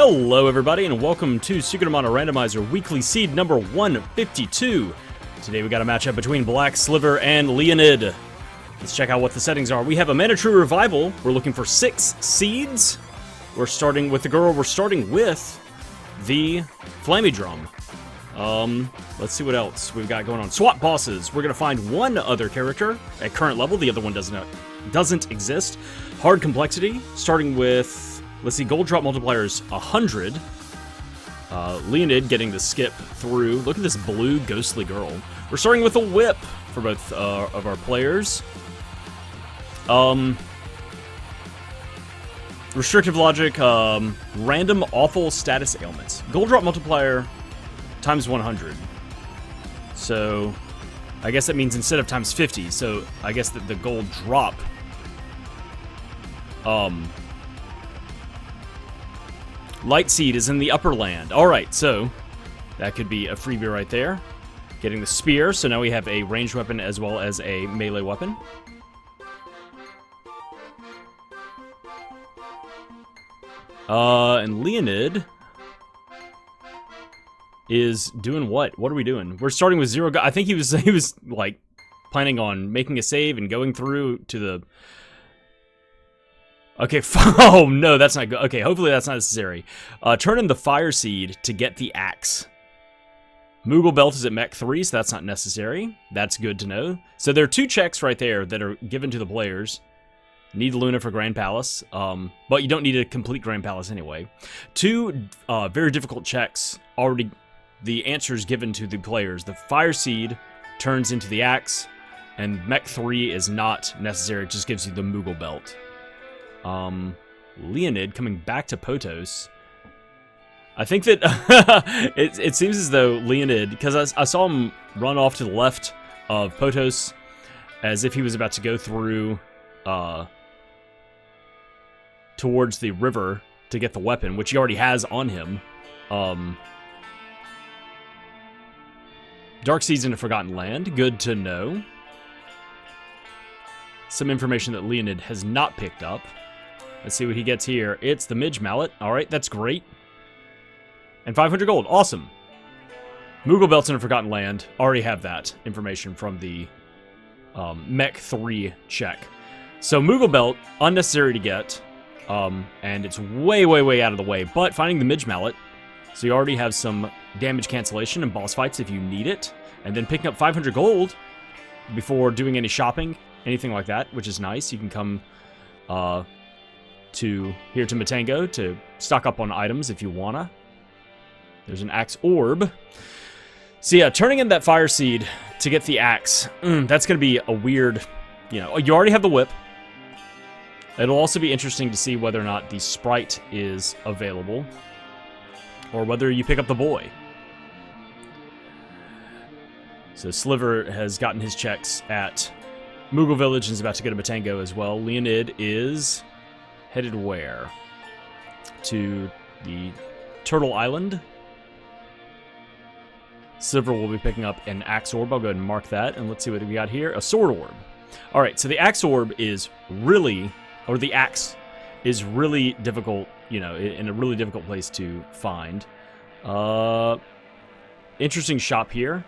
Hello everybody and welcome to Secret Amount of Randomizer Weekly Seed number 152. Today we got a matchup between Black Sliver and Leoned. Let's check out what the settings are. We have a Mana True Revival. We're looking for 6 seeds. We're starting with the girl. We're starting with the Flammie drum. Let's see what else we've got going on. Swap bosses. We're gonna find one other character at current level. The other one doesn't exist. Hard complexity, starting with, let's see, gold drop multiplier is 100. Leoned getting the skip through. Look at this blue ghostly girl. We're starting with a whip for both of our players. Restrictive logic, random awful status ailments. Gold drop multiplier times 100. So I guess that means instead of times 50. So I guess that the gold drop Light Seed is in the upper land. Alright, so that could be a freebie right there. Getting the spear, so now we have a ranged weapon as well as a melee weapon. And Leoned is doing what? What are we doing? We're starting with 0 I think he was like planning on making a save and going through to the... Okay, oh no, that's not good. Okay, hopefully that's not necessary. Turn in the Fire Seed to get the axe. Moogle Belt is at Mech 3, so that's not necessary. That's good to know. So there are 2 checks right there that are given to the players. Need Luna for Grand Palace, but you don't need a complete Grand Palace anyway. 2 very difficult checks, already the answers given to the players. The Fire Seed turns into the axe, and Mech 3 is not necessary, it just gives you the Moogle Belt. Leoned coming back to Potos. I think that it seems as though Leoned, because I saw him run off to the left of Potos as if he was about to go through towards the river to get the weapon, which he already has on him. Dark Seeds in a Forgotten Land, good to know. Some information that Leoned has not picked up. Let's see what he gets here. It's the Midge Mallet. Alright, that's great. And 500 gold. Awesome. Moogle Belt's in a Forgotten Land. Already have that information from the Mech 3 check. So Moogle Belt, unnecessary to get. And it's way, way, way out of the way. But finding the Midge Mallet, so you already have some damage cancellation and boss fights if you need it. And then picking up 500 gold before doing any shopping, anything like that, which is nice. You can come... to Matango to stock up on items if you wanna. There's an axe orb. So yeah, turning in that Fire Seed to get the axe, that's gonna be a weird, you already have the whip. It'll also be interesting to see whether or not the Sprite is available, or whether you pick up the boy. So Sliver has gotten his checks at Moogle Village and is about to go to Matango as well. Leoned is headed where? To the Turtle Island. Sliver will be picking up an Axe Orb. I'll go ahead and mark that, and let's see what we got here. A Sword Orb. Alright, so the Axe Orb is really, or the Axe is really difficult, in a really difficult place to find. Interesting shop here.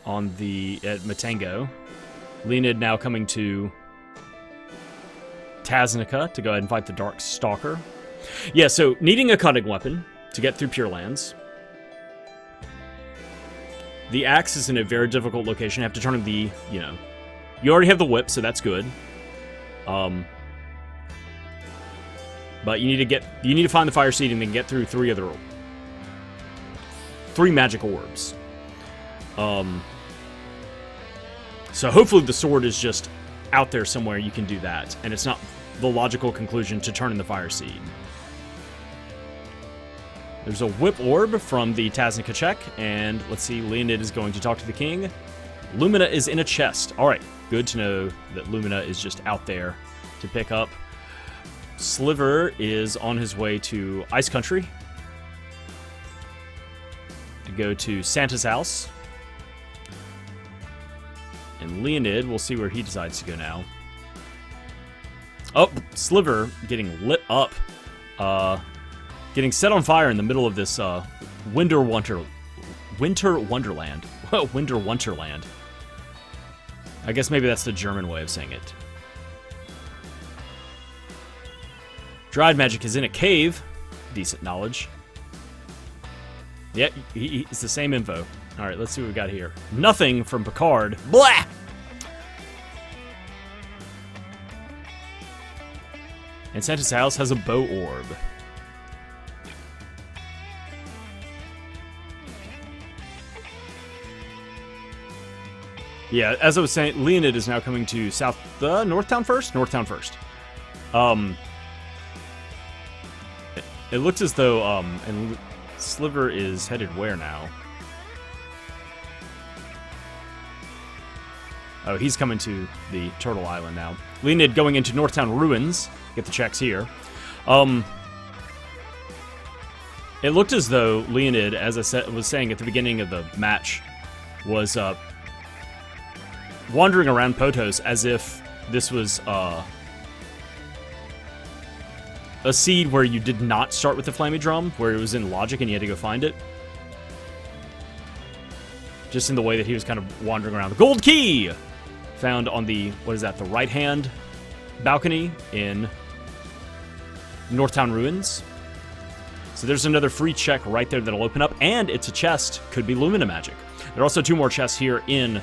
At Matango. Leoned now coming to Taznica to go ahead and fight the Dark Stalker. Yeah, so needing a cutting weapon to get through Pure Lands. The axe is in a very difficult location. You have to turn in the, you already have the whip, so that's good. But you need to find the Fire Seed and then get through 3 magic orbs. So hopefully the sword is just out there somewhere you can do that, and it's not the logical conclusion to turn in the Fire Seed. There's a Whip Orb from the Taznica check, and let's see, Leoned is going to talk to the king. Lumina is in a chest. Alright, good to know that Lumina is just out there to pick up. Sliver is on his way to Ice Country to go to Santa's house. And Leoned, we'll see where he decides to go now. Oh, Sliver getting lit up. Getting set on fire in the middle of this Winter Wonderland. Winter Wonderland. I guess maybe that's the German way of saying it. Dried magic is in a cave. Decent knowledge. Yeah, it's the same info. All right, let's see what we got here. Nothing from Picard. Blah! And Santa's house has a bow orb. Yeah, as I was saying, Leoned is now coming to Northtown first? Northtown first. It looks as though, and Sliver is headed where now? Oh, he's coming to the Turtle Island now. Leoned going into Northtown Ruins. Get the checks here. It looked as though Leoned, as I was saying at the beginning of the match, was wandering around Potos as if this was a seed where you did not start with the Flammie drum, where it was in logic and you had to go find it. Just in the way that he was kind of wandering around. The gold key! Found on the, what is that, the right-hand balcony in Northtown Ruins. So there's another free check right there that'll open up, and it's a chest. Could be Lumina magic. There are also 2 more chests here in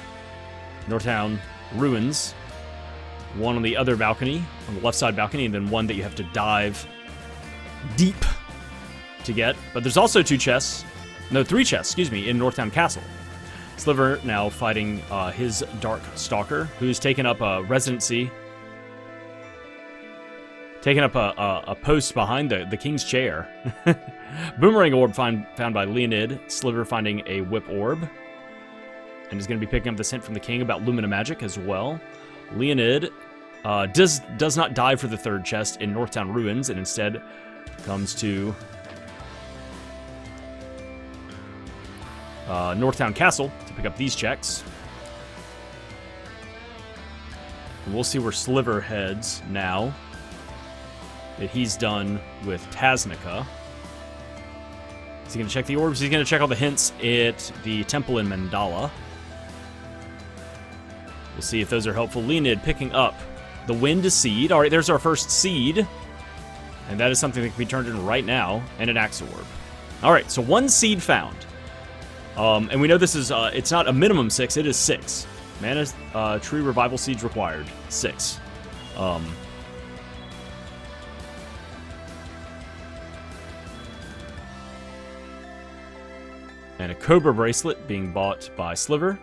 Northtown Ruins. One on the other balcony, on the left side balcony, and then one that you have to dive deep to get. But there's also 3 chests, in Northtown Castle. Sliver now fighting his Dark Stalker, who's taken up a residency, taking up a post behind the King's Chair. Boomerang orb found by Leoned. Sliver finding a whip orb. And is going to be picking up this hint from the King about Lumina magic as well. Leoned does not dive for the 3rd chest in Northtown Ruins, and instead comes to Northtown Castle to pick up these checks. And we'll see where Sliver heads now that he's done with Tasnica. Is he going to check the orbs? He's going to check all the hints at the temple in Mandala. We'll see if those are helpful. Leoned picking up the Wind Seed. All right, there's our first seed. And that is something that can be turned in right now. And an Axe Orb. All right, so 1 seed found. And we know this is, it's not a minimum 6, it is 6. Mana Tree Revival Seeds required. 6. And a Cobra Bracelet being bought by Sliver.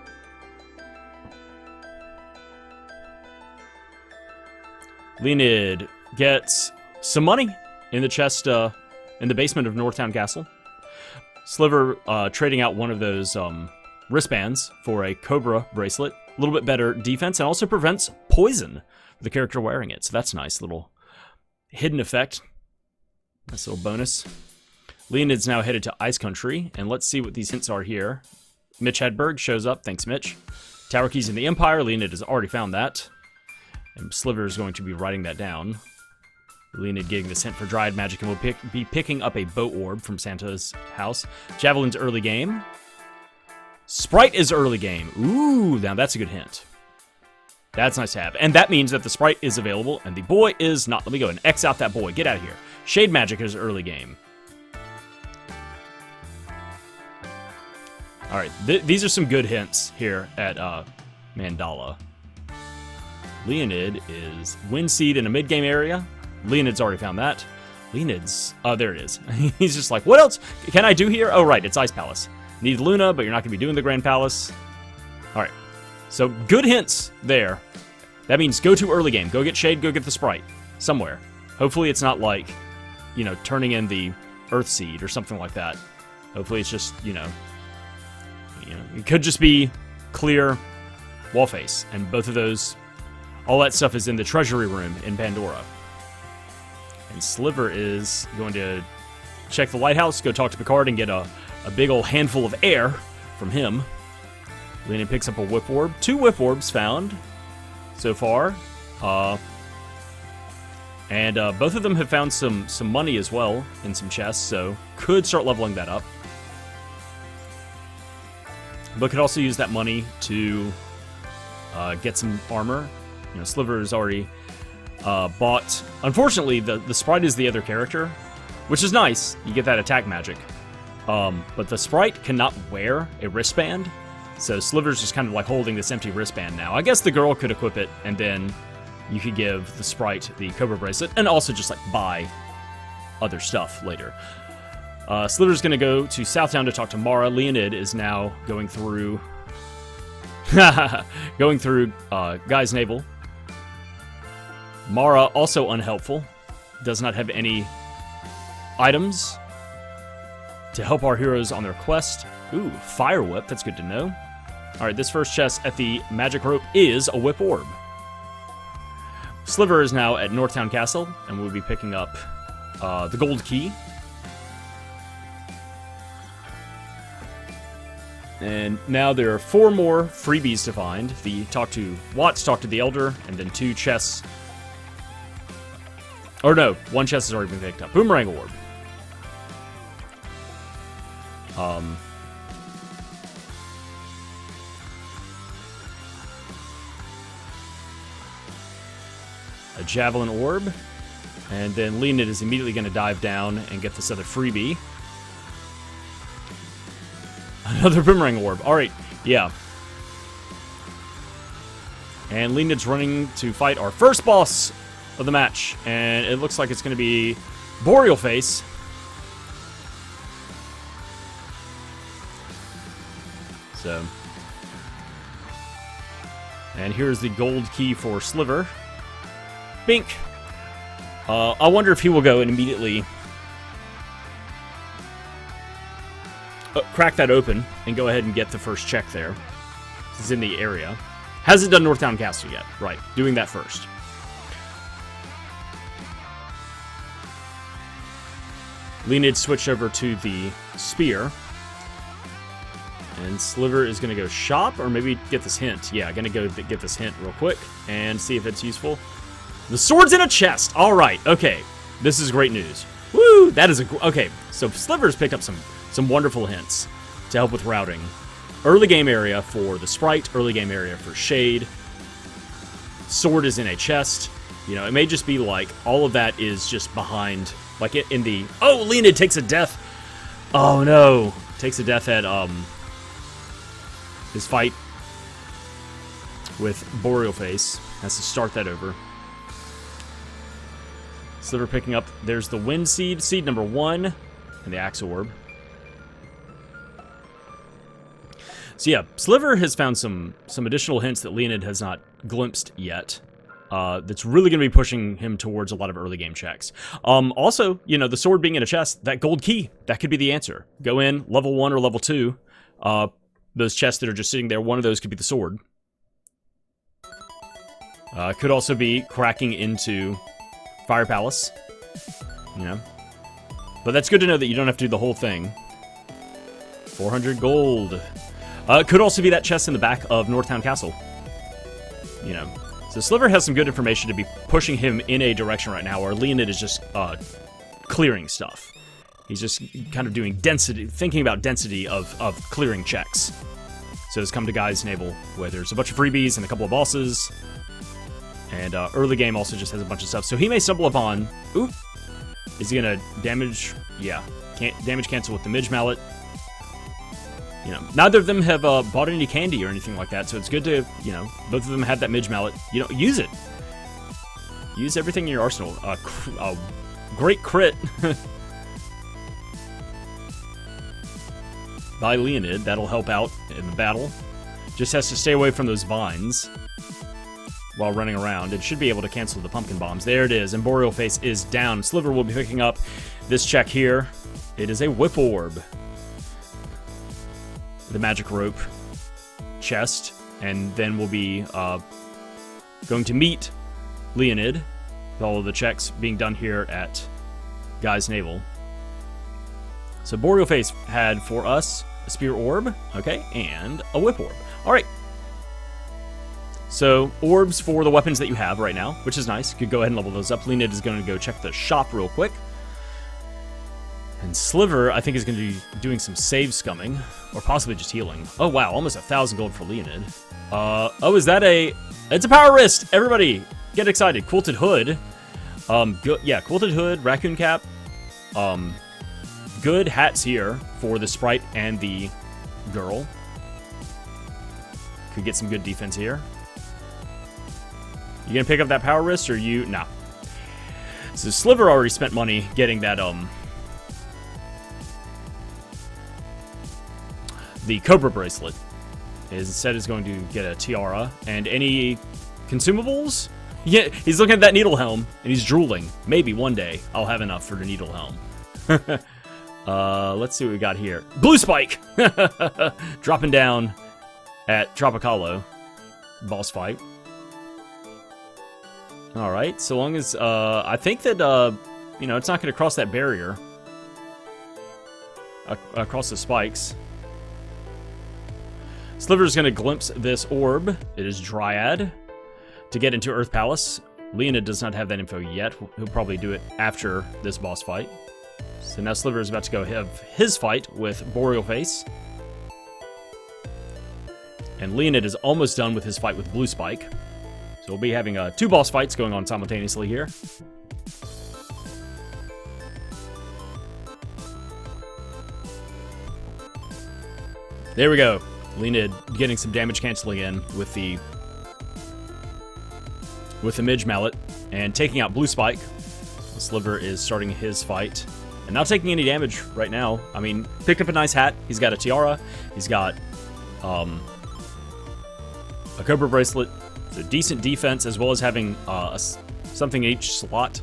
Leoned gets some money in the chest in the basement of Northtown Castle. Sliver trading out one of those wristbands for a Cobra Bracelet. A little bit better defense, and also prevents poison for the character wearing it. So that's a nice little hidden effect. Nice little bonus. Leoned's now headed to Ice Country, and let's see what these hints are here. Mitch Hedberg shows up. Thanks, Mitch. Tower Keys in the Empire. Leoned has already found that. And Sliver is going to be writing that down. Leoned getting this hint for Dried Magic, and will be picking up a Bow Orb from Santa's house. Javelin's early game. Sprite is early game. Ooh, now that's a good hint. That's nice to have. And that means that the Sprite is available, and the boy is not. Let me go and X out that boy. Get out of here. Shade Magic is early game. All right, these are some good hints here at Mandala. Leoned is Wind Seed in a mid-game area. Leoned's already found that. Leoned's... Oh, there it is. He's just like, what else can I do here? Oh, right, it's Ice Palace. Need Luna, but you're not going to be doing the Grand Palace. All right, so good hints there. That means go to early game. Go get Shade, go get the Sprite. Somewhere. Hopefully it's not like, you know, turning in the Earth Seed or something like that. Hopefully it's just, you know, it could just be clear wall face. And both of those, all that stuff is in the treasury room in Pandora. And Sliver is going to check the lighthouse, go talk to Picard, and get a big old handful of air from him. Leoned picks up a Whip Orb. 2 Whip Orbs found so far. And both of them have found some money as well in some chests, so could start leveling that up. But could also use that money to get some armor. You know, Sliver is already bought. Unfortunately, the Sprite is the other character, which is nice. You get that attack magic. But the Sprite cannot wear a wristband, so Sliver's just kind of like holding this empty wristband now. I guess the girl could equip it, and then you could give the Sprite the Cobra bracelet, and also just like buy other stuff later. Sliver's gonna go to Southtown to talk to Mara. Leoned is now going through Guy's Navel. Mara, also unhelpful, does not have any items to help our heroes on their quest. Ooh, Fire Whip, that's good to know. Alright, this first chest at the magic rope is a Whip Orb. Sliver is now at Northtown Castle, and we'll be picking up the gold key. And now there are 4 more freebies to find. The talk to Watts, talk to the Elder, and then 2 chests. Or no, 1 chest has already been picked up. Boomerang Orb. A Javelin Orb. And then Leoned is immediately going to dive down and get this other freebie. Another Boomerang Orb. Alright, yeah. And Leoned's running to fight our first boss of the match. And it looks like it's going to be Boreal Face. So. And here's the gold key for Sliver. Bink. I wonder if he will go and immediately crack that open and go ahead and get the first check there. He's in the area. Hasn't done Northtown Castle yet. Right, doing that first. Leoned switched over to the spear. And Sliver is going to go shop, or maybe get this hint. Yeah, going to go get this hint real quick and see if it's useful. The sword's in a chest! Alright, okay. This is great news. Woo! That is a... Okay, so Sliver's picked up some wonderful hints to help with routing. Early game area for the Sprite, early game area for Shade. Sword is in a chest. You know, it may just be like all of that is just behind, like in the... Oh, Leoned takes a death. Oh no. Takes a death at his fight with Boreal Face. Has to start that over. Sliver picking up, there's the Wind Seed, seed number 1, and the Axe Orb. So yeah, Sliver has found some additional hints that Leoned has not glimpsed yet. That's really going to be pushing him towards a lot of early game checks. Also, you know, the sword being in a chest, that gold key, that could be the answer. Go in, level 1 or level 2. Those chests that are just sitting there, one of those could be the sword. Could also be cracking into Fire Palace, you know. But that's good to know that you don't have to do the whole thing. 400 gold. Could also be that chest in the back of Northtown Castle. You know. So Sliver has some good information to be pushing him in a direction right now, where Leoned is just clearing stuff. He's just kind of doing density, thinking about density of clearing checks. So it's come to Guy's Navel, where there's a bunch of freebies and a couple of bosses. And early game also just has a bunch of stuff. So he may stumble upon... Oop! Is he going to damage? Yeah. Can't damage cancel with the Midge Mallet. You know, neither of them have bought any candy or anything like that. So it's good to, you know, both of them have that Midge Mallet. You know, use it. Use everything in your arsenal. Great crit. By Leoned. That'll help out in the battle. Just has to stay away from those vines while running around. It should be able to cancel the pumpkin bombs. There it is, and Boreal Face is down. Sliver will be picking up this check here. It is a Whip Orb. The magic rope chest, and then we'll be going to meet Leoned with all of the checks being done here at Guy's Navel. So Boreal Face had for us a Spear Orb, okay, and a Whip Orb. All right. So, orbs for the weapons that you have right now, which is nice. You could go ahead and level those up. Leoned is going to go check the shop real quick. And Sliver, I think, is going to be doing some save scumming, or possibly just healing. Oh, wow, almost 1,000 gold for Leoned. Oh, is that a... It's a power wrist! Everybody, get excited. Quilted hood. Yeah, quilted hood, raccoon cap. Good hats here for the Sprite and the girl. Could get some good defense here. You gonna pick up that power wrist, or you... Nah. So Sliver already spent money getting that, the Cobra bracelet. Instead is going to get a tiara and any consumables. Yeah, he's looking at that needle helm and he's drooling. Maybe one day I'll have enough for the needle helm. Let's see what we got here. Blue Spike! Dropping down at Tropicalo. Boss fight. Alright, so long as, I think that, you know, it's not going to cross that barrier. Across the spikes. Sliver's going to glimpse this orb. It is Dryad. To get into Earth Palace. Leoned does not have that info yet. He'll probably do it after this boss fight. So now Sliver is about to go have his fight with Boreal Face. And Leoned is almost done with his fight with Blue Spike. So we'll be having 2 boss fights going on simultaneously here. There we go. Leoned getting some damage canceling in with the Midge Mallet and taking out Blue Spike. Sliver is starting his fight and not taking any damage right now. I mean, picked up a nice hat. He's got a tiara. He's got a Cobra bracelet. So decent defense as well as having something in each slot.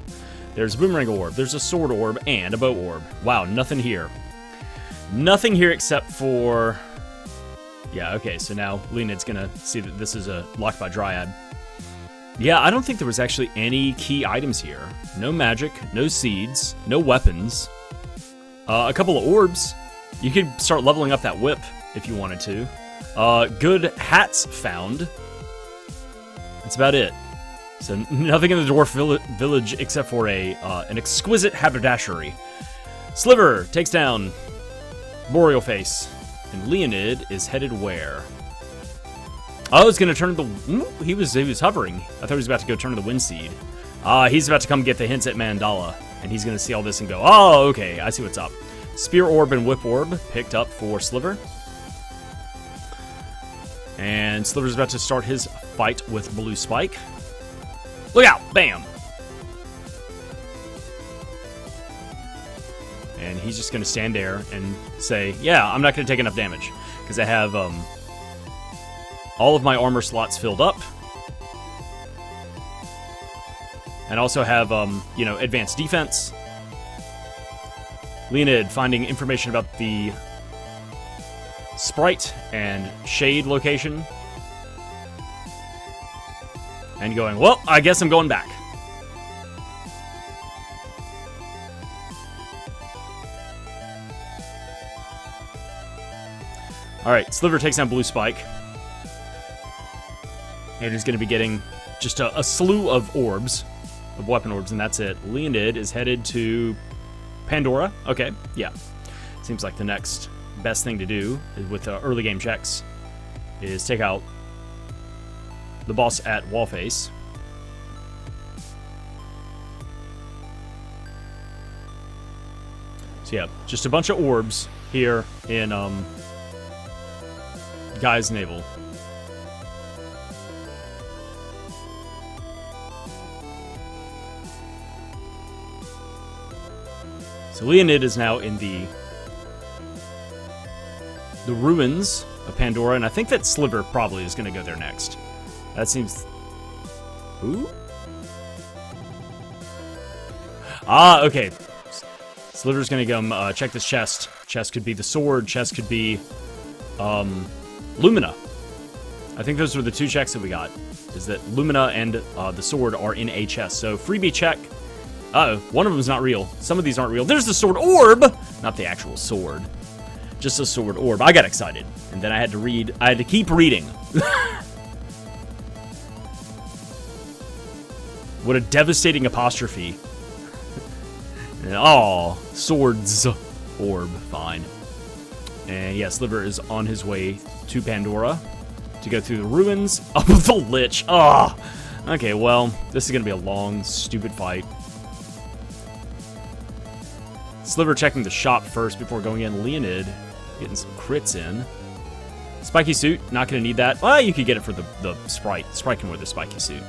There's a boomerang orb. There's a sword orb and a bow orb. Wow, nothing here. Nothing here except for... Yeah, okay, so now Leoned's gonna see that this is locked by Dryad. Yeah, I don't think there was actually any key items here. No magic, no seeds, no weapons. A couple of orbs. You could start leveling up that whip if you wanted to. Good hats found. That's about it. So nothing in the dwarf village except for an exquisite haberdashery. Sliver takes down Boreal Face. And Leoned is headed where? Oh, he's gonna turn the... He was hovering. I thought he was about to go turn to the Windseed. He's about to come get the hints at Mandala. And he's gonna see all this and go, oh, okay, I see what's up. Spear Orb and Whip Orb picked up for Sliver. And Sliver's about to start his fight with Blue Spike. Look out! Bam! And he's just going to stand there and say, yeah, I'm not going to take enough damage. Because I have all of my armor slots filled up. And also have, you know, advanced defense. Leoned finding information about the Sprite and Shade location. And going, well, I guess I'm going back. Alright, Sliver takes down Blue Spike. And he's going to be getting just a slew of orbs, of weapon orbs, and that's it. Leoned is headed to Pandora. Okay, yeah. Seems like the next best thing to do with early game checks is take out the boss at Wallface. So yeah, just a bunch of orbs here in Guy's Navel. So Leoned is now in the ruins of Pandora, and I think that Sliver probably is going to go there next. That seems... Who? Ah, okay. Sliver's going to go check this chest. Chest could be the sword. Chest could be Lumina. I think those were the 2 checks that we got. Is that Lumina and the sword are in a chest. So freebie check. Uh-oh, one of them is not real. Some of these aren't real. There's the sword orb! Not the actual sword. Just a sword orb. I got excited. And then I had to read. I had to keep reading. What a devastating apostrophe. Oh, swords. Orb, fine. And yeah, Sliver is on his way to Pandora to go through the ruins of the Lich. Ah! Oh. Okay, well, this is going to be a long, stupid fight. Sliver checking the shop first before going in. Leoned getting some crits in. Spiky suit, not going to need that. Well, you could get it for the Sprite. The Sprite can wear the spiky suit.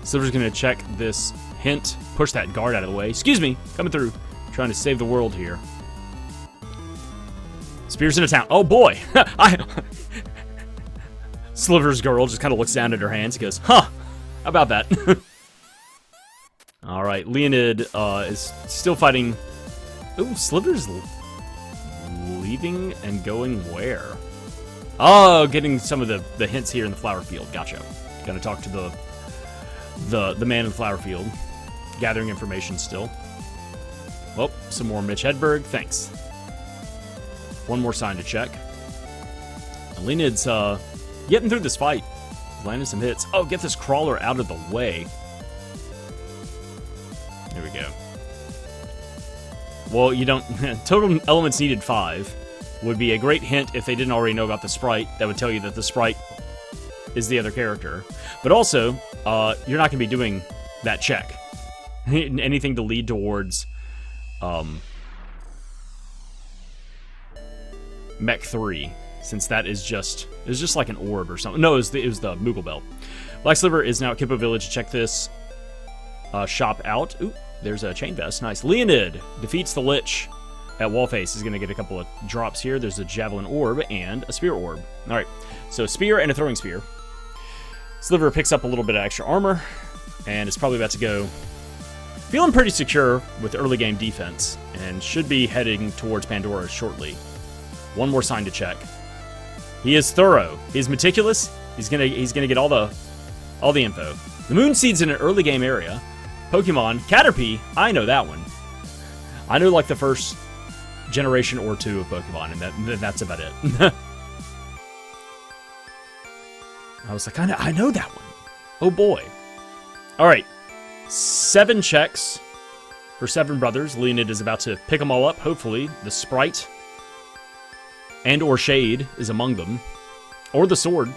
Sliver's going to check this hint. Push that guard out of the way. Excuse me, coming through. Trying to save the world here. Spears into town. Oh boy! Sliver's girl just kind of looks down at her hands and goes, huh, how about that? Alright, Leoned is still fighting. Ooh, Sliver's leaving and going where? Oh, getting some of the hints here in the flower field. Gotcha. Gonna talk to the man in the flower field. Gathering information still. Oh, some more Mitch Hedberg. Thanks. One more sign to check. And Leoned's getting through this fight. Landing some hits. Oh, get this crawler out of the way. There we go. Well, you don't... Total elements needed 5 would be a great hint if they didn't already know about the Sprite. That would tell you that the Sprite is the other character. But also, you're not going to be doing that check. Anything to lead towards... Mech 3, since that is just... It was just like an orb or something. No, it was the Moogle Belt. Black Sliver is now at Kippo Village. Check this shop out. Ooh, there's a chain vest. Nice. Leoned defeats the Lich at Wallface. Is going to get a couple of drops here. There's a Javelin Orb and a Spear Orb. Alright, so Spear and a Throwing Spear. Sliver picks up a little bit of extra armor and is probably about to go... Feeling pretty secure with early game defense and should be heading towards Pandora shortly. One more sign to check. He is thorough. He's meticulous. He's gonna get all the info. The Moon Seed's in an early game area. Pokemon Caterpie. I know that one. I know like the first generation or two of Pokemon, and that's about it. I was like, I know that one. Oh boy. All right. 7 checks for 7 brothers. Leoned is about to pick them all up. Hopefully, the Sprite and or Shade is among them, or the sword.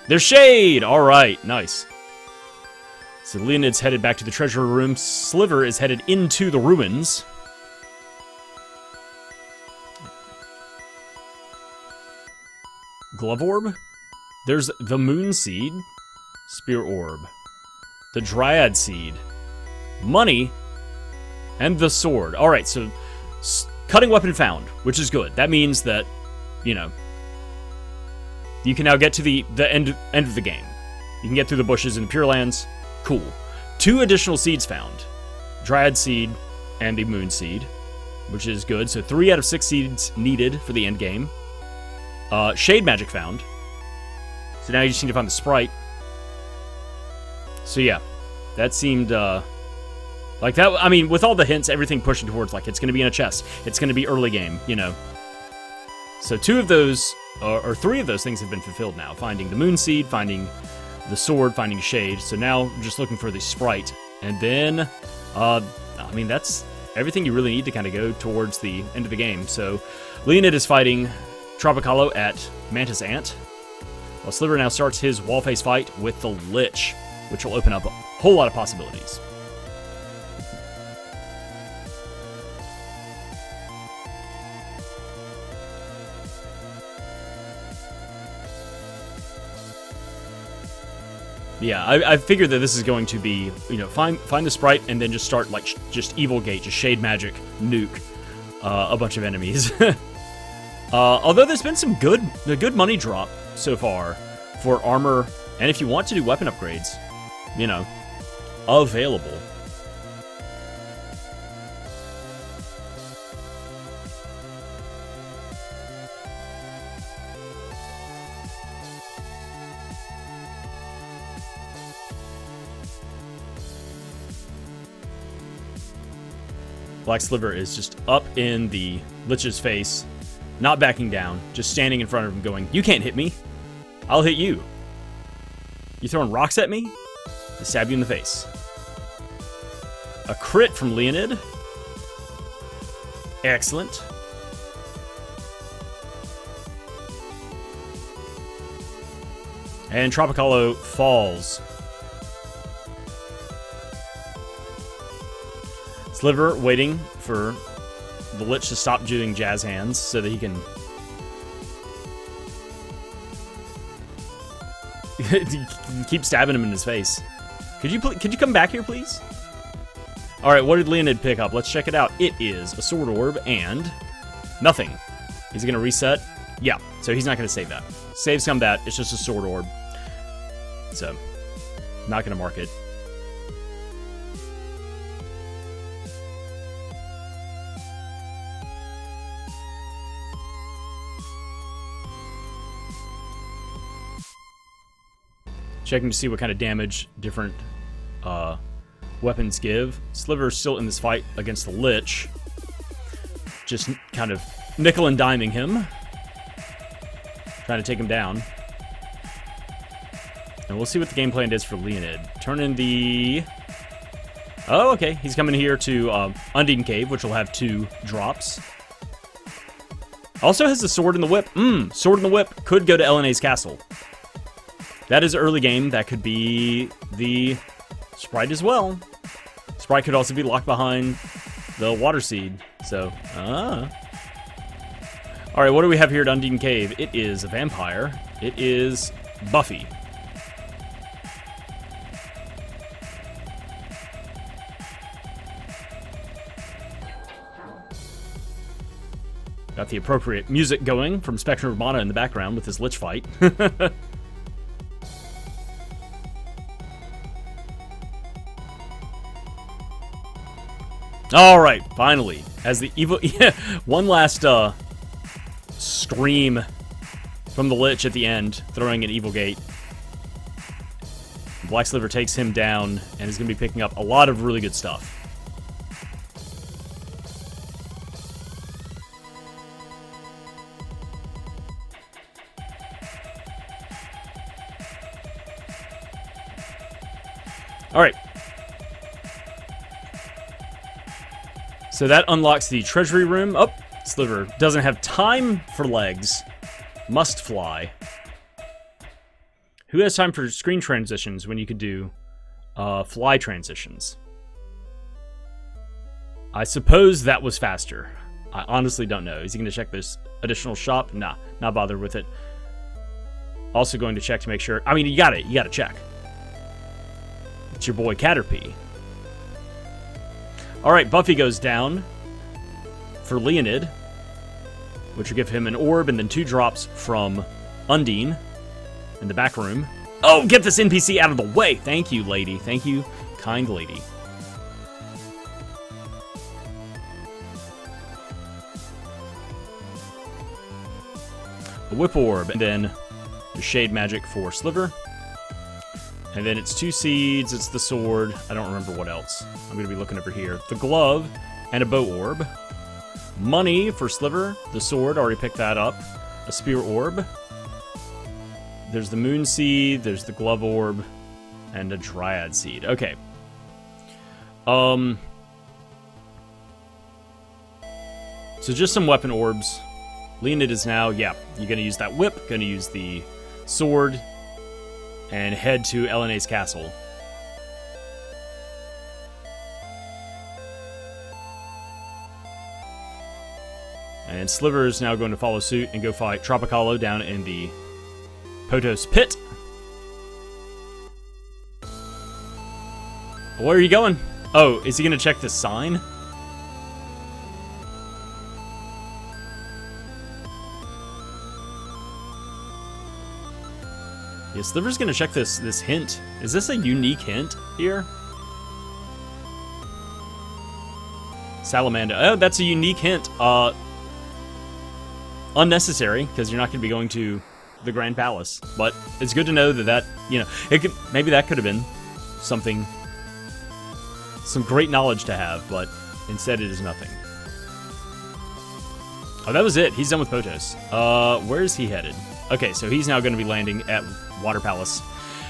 There's Shade. All right, nice. So Leoned's headed back to the treasure room. Sliver is headed into the ruins. Glove Orb. There's the Moon Seed, Spear Orb, the Dryad Seed, money, and the sword. All right, so cutting weapon found, which is good. That means that, you know, you can now get to the end of the game. You can get through the bushes in the Pure Lands. Cool. 2 additional seeds found. Dryad Seed and the Moon Seed, which is good. So 3 out of 6 seeds needed for the end game. Shade Magic found. So now you just need to find the Sprite. So yeah, that seemed like that. I mean, with all the hints, everything pushing towards like it's going to be in a chest. It's going to be early game, you know. So 2 of those, or 3 of those things have been fulfilled now. Finding the Moon Seed, finding the sword, finding Shade. So now I'm just looking for the Sprite. And then, I mean, that's everything you really need to kind of go towards the end of the game. So Leoned is fighting Tropicalo at Mantis Ant, while Sliver now starts his Wallface fight with the Lich, which will open up a whole lot of possibilities. Yeah, I figured that this is going to be, you know, find the Sprite and then just start, like, just Evil Gate, just Shade Magic, nuke a bunch of enemies. Although there's been some good money drop so far for armor, and if you want to do weapon upgrades, you know, available. Black Sliver is just up in the Lich's face, not backing down, just standing in front of him going, "You can't hit me. I'll hit you. You throwing rocks at me? I stab you in the face." A crit from Leoned. Excellent. And Tropicalo falls. Sliver waiting for the Lich to stop doing jazz hands so that he can keep stabbing him in his face. Could you come back here, please? All right, what did Leoned pick up? Let's check it out. It is a sword orb and nothing. Is he going to reset? Yeah, so he's not going to save that. Saves combat, it's just a sword orb. So, not going to mark it. Checking to see what kind of damage different weapons give. Sliver's still in this fight against the Lich. Just kind of nickel and diming him. Trying to take him down. And we'll see what the game plan is for Leoned. Turn in the... Oh, okay. He's coming here to Undine Cave, which will have 2 drops. Also has the sword and the whip. Sword and the whip could go to LNA's castle. That is early game. That could be the Sprite as well. Sprite could also be locked behind the water seed. So, Alright, what do we have here at Undine Cave? It is a vampire. It is Buffy. Got the appropriate music going from Spectrum of Mana in the background with this Lich fight. All right, finally, as the evil, one last scream from the Lich at the end, throwing an evil gate. Black Sliver takes him down and is going to be picking up a lot of really good stuff. All right. So that unlocks the treasury room. Oh, Sliver doesn't have time for legs. Must fly. Who has time for screen transitions when you could do fly transitions? I suppose that was faster. I honestly don't know. Is he going to check this additional shop? Nah, not bother with it. Also going to check to make sure. I mean, you got to check. It's your boy Caterpie. Alright, Buffy goes down for Leoned, which will give him an orb and then 2 drops from Undine in the back room. Oh, get this NPC out of the way! Thank you, lady. Thank you, kind lady. A whip orb, and then the shade magic for Sliver. And then it's 2 seeds, it's the sword, I don't remember what else. I'm going to be looking over here. The glove and a bow orb. Money for Sliver, the sword, already picked that up. A spear orb. There's the moon seed, there's the glove orb, and a dryad seed. Okay. So just some weapon orbs. Leoned is now, yeah, you're going to use that whip, going to use the sword, and head to LNA's castle. And Sliver is now going to follow suit and go fight Tropicalo down in the Potos pit. Where are you going? Oh, is he going to check the sign? Yeah, Sliver's gonna check this hint. Is this a unique hint here? Salamander. Oh, that's a unique hint. Unnecessary, because you're not gonna be going to the Grand Palace. But it's good to know that, you know, maybe that could have been something, some great knowledge to have, but Instead, it is nothing. Oh, that was it. He's done with Potos. Where is he headed? Okay, so he's now going to be landing at Water Palace.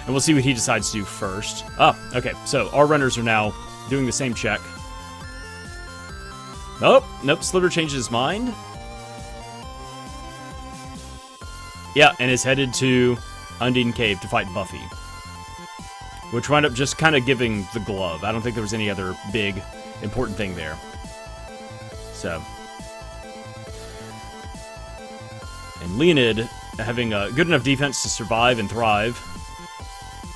And we'll see what he decides to do first. Oh, okay. So our runners are now doing the same check. Nope. Nope. Sliver changed his mind. Yeah, and is headed to Undine Cave to fight Buffy. Which wound up just kind of giving the glove. I don't think there was any other big, important thing there. So. And Leoned having a good enough defense to survive and thrive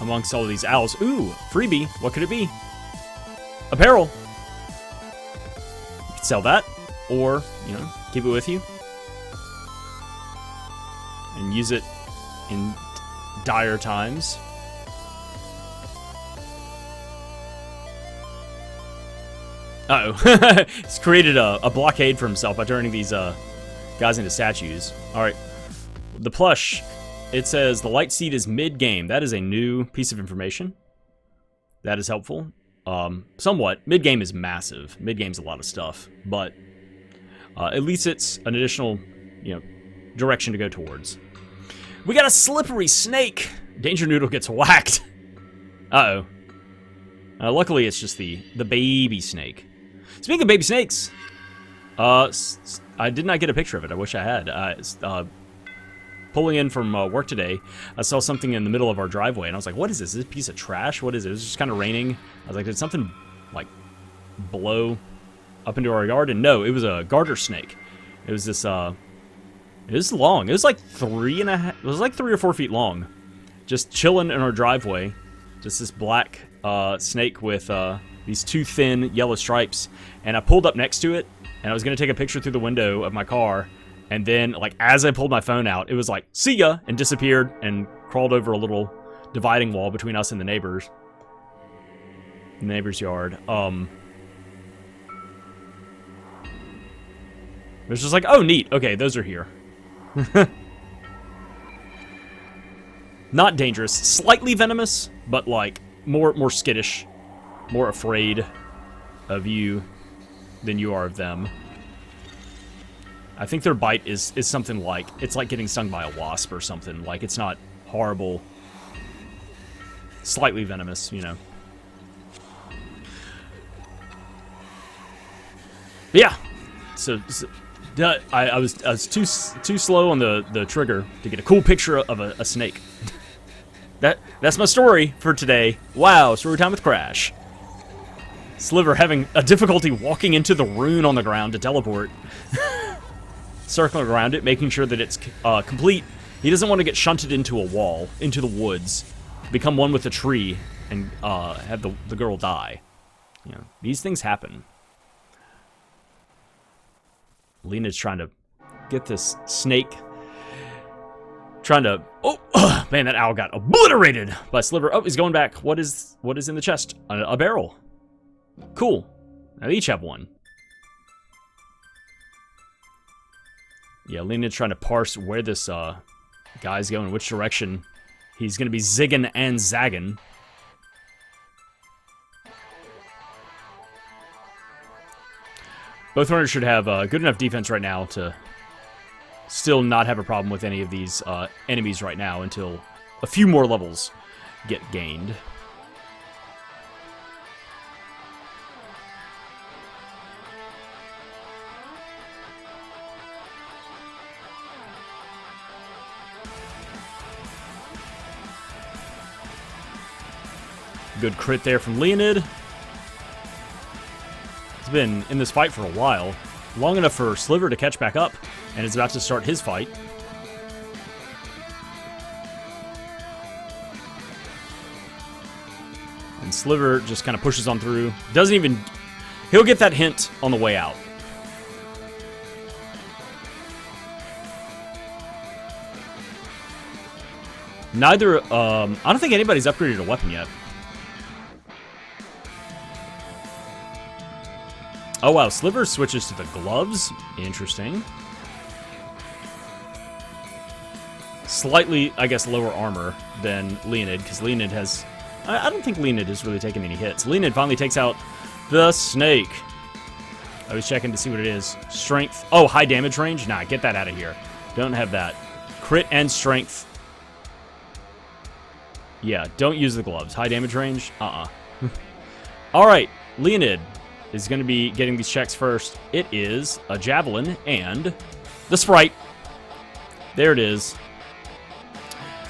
amongst all of these owls. Ooh, freebie. What could it be? Apparel. You could sell that, or, you know, keep it with you. And use it in dire times. Uh-oh. He's created a blockade for himself by turning these guys into statues. Alright. The plush. It says the light seed is mid-game. That is a new piece of information. That is helpful. Somewhat. Mid-game is massive. Mid-game's a lot of stuff. But at least it's an additional, you know, direction to go towards. We got a slippery snake. Danger Noodle gets whacked. Uh-oh. Luckily, it's just the baby snake. Speaking of baby snakes, I did not get a picture of it. I wish I had. Pulling in from work today, I saw something in the middle of our driveway, and I was like, what is this? Is this a piece of trash? What is it? It was just kind of raining. I was like, did something, like, blow up into our yard? And no, it was a garter snake. It was this, it was long. It was like 3.5, it was like 3 or 4 feet long. Just chilling in our driveway. Just this black snake with these 2 thin yellow stripes. And I pulled up next to it, and I was going to take a picture through the window of my car. And then, like, as I pulled my phone out, it was like, see ya, and disappeared and crawled over a little dividing wall between us and the neighbor's yard. It was just like, oh, neat. Okay, those are here. Not dangerous. Slightly venomous, but, like, more skittish. More afraid of you than you are of them. I think their bite is something like, it's like getting stung by a wasp or something. Like, it's not horrible. Slightly venomous, you know. But yeah. So I was too slow on the trigger to get a cool picture of a snake. That's my story for today. Wow, story time with Crash. Sliver having a difficulty walking into the rune on the ground to teleport. Circling around it, making sure that it's complete. He doesn't want to get shunted into a wall, into the woods, become one with a tree, and have the girl die. You know, these things happen. Lena's trying to get this snake. Trying to... Oh, man, that owl got obliterated by Sliver. Oh, he's going back. What is in the chest? A barrel. Cool. Now they each have one. Yeah, Leoned's trying to parse where this guy's going, which direction he's going to be zigging and zagging. Both runners should have good enough defense right now to still not have a problem with any of these enemies right now until a few more levels get gained. Good crit there from Leoned. He's been in this fight for a while. Long enough for Sliver to catch back up, and is about to start his fight. And Sliver just kind of pushes on through. Doesn't even... He'll get that hint on the way out. Neither... I don't think anybody's upgraded a weapon yet. Oh, wow. Sliver switches to the gloves. Interesting. Slightly, I guess, lower armor than Leoned, because Leoned has... I don't think Leoned has really taken any hits. Leoned finally takes out the snake. I was checking to see what it is. Strength. Oh, high damage range? Nah, get that out of here. Don't have that. Crit and strength. Yeah, don't use the gloves. High damage range? Alright, Leoned is going to be getting these checks first. It is a javelin and the Sprite. There it is.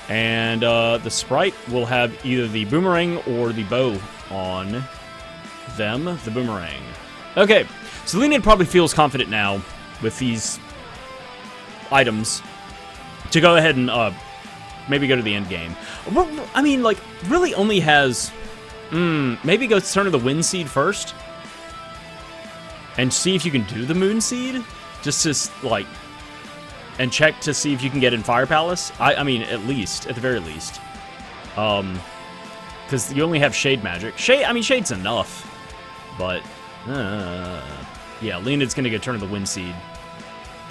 And the Sprite will have either the boomerang or the bow on them. The boomerang. Okay, so Leoned probably feels confident now with these items to go ahead and maybe go to the end game. I mean, like, really only has... maybe go turn to the Wind Seed first. And see if you can do the Moon Seed. Just to, like... And check to see if you can get in Fire Palace. I mean, at the very least. Because you only have Shade magic. Shade's enough. But, yeah, Leoned's going to get turn to the Wind Seed.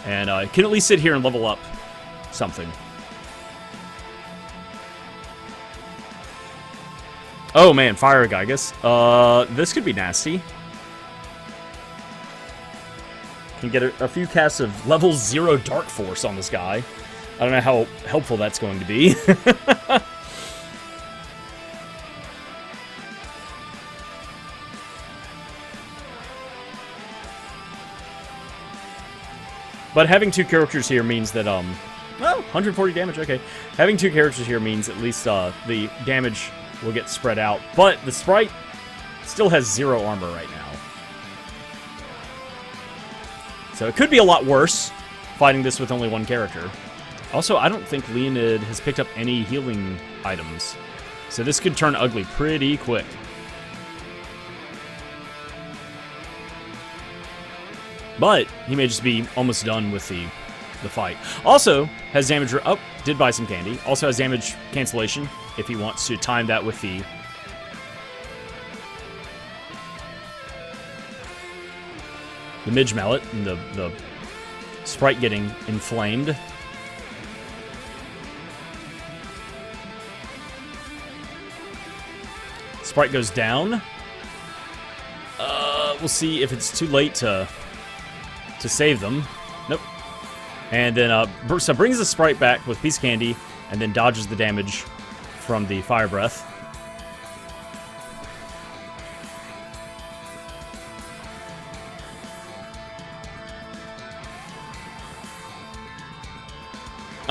And can at least sit here and level up something. Oh, man, Fire Gygus. This could be nasty. Can get a few casts of level 0 Dark Force on this guy. I don't know how helpful that's going to be. But having two characters here means that, well, 140 damage, okay. Having two characters here means at least the damage will get spread out. But the Sprite still has 0 armor right now. So it could be a lot worse, fighting this with only one character. Also, I don't think Leoned has picked up any healing items. So this could turn ugly pretty quick. But he may just be almost done with the fight. Also, has damage... Oh, did buy some candy. Also has damage cancellation, if he wants to time that with the... The Midge Mallet and the Sprite getting inflamed. Sprite goes down. We'll see if it's too late to save them. Nope. And then so brings the Sprite back with Peace Candy and then dodges the damage from the Fire Breath.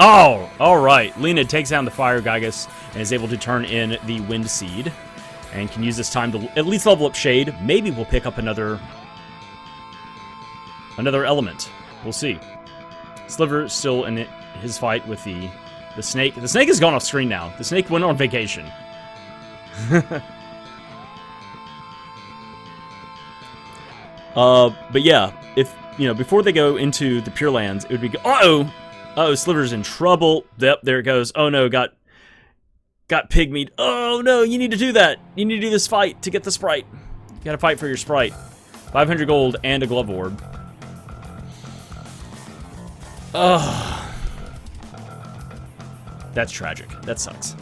Oh, alright. Leoned takes down the Fire Gygus and is able to turn in the Wind Seed. And can use this time to at least level up Shade. Maybe we'll pick up another element. We'll see. Sliver still in his fight with the snake. The snake has gone off screen now. The snake went on vacation. But yeah, if, before they go into the Pure Lands, it would be... Uh-oh! Uh-oh, Sliver's in trouble. Yep, there it goes. Oh no, got pygmied. Oh no, you need to do that. You need to do this fight to get the Sprite. You gotta fight for your Sprite. 500 gold and a glove orb. Ugh. That's tragic. That sucks.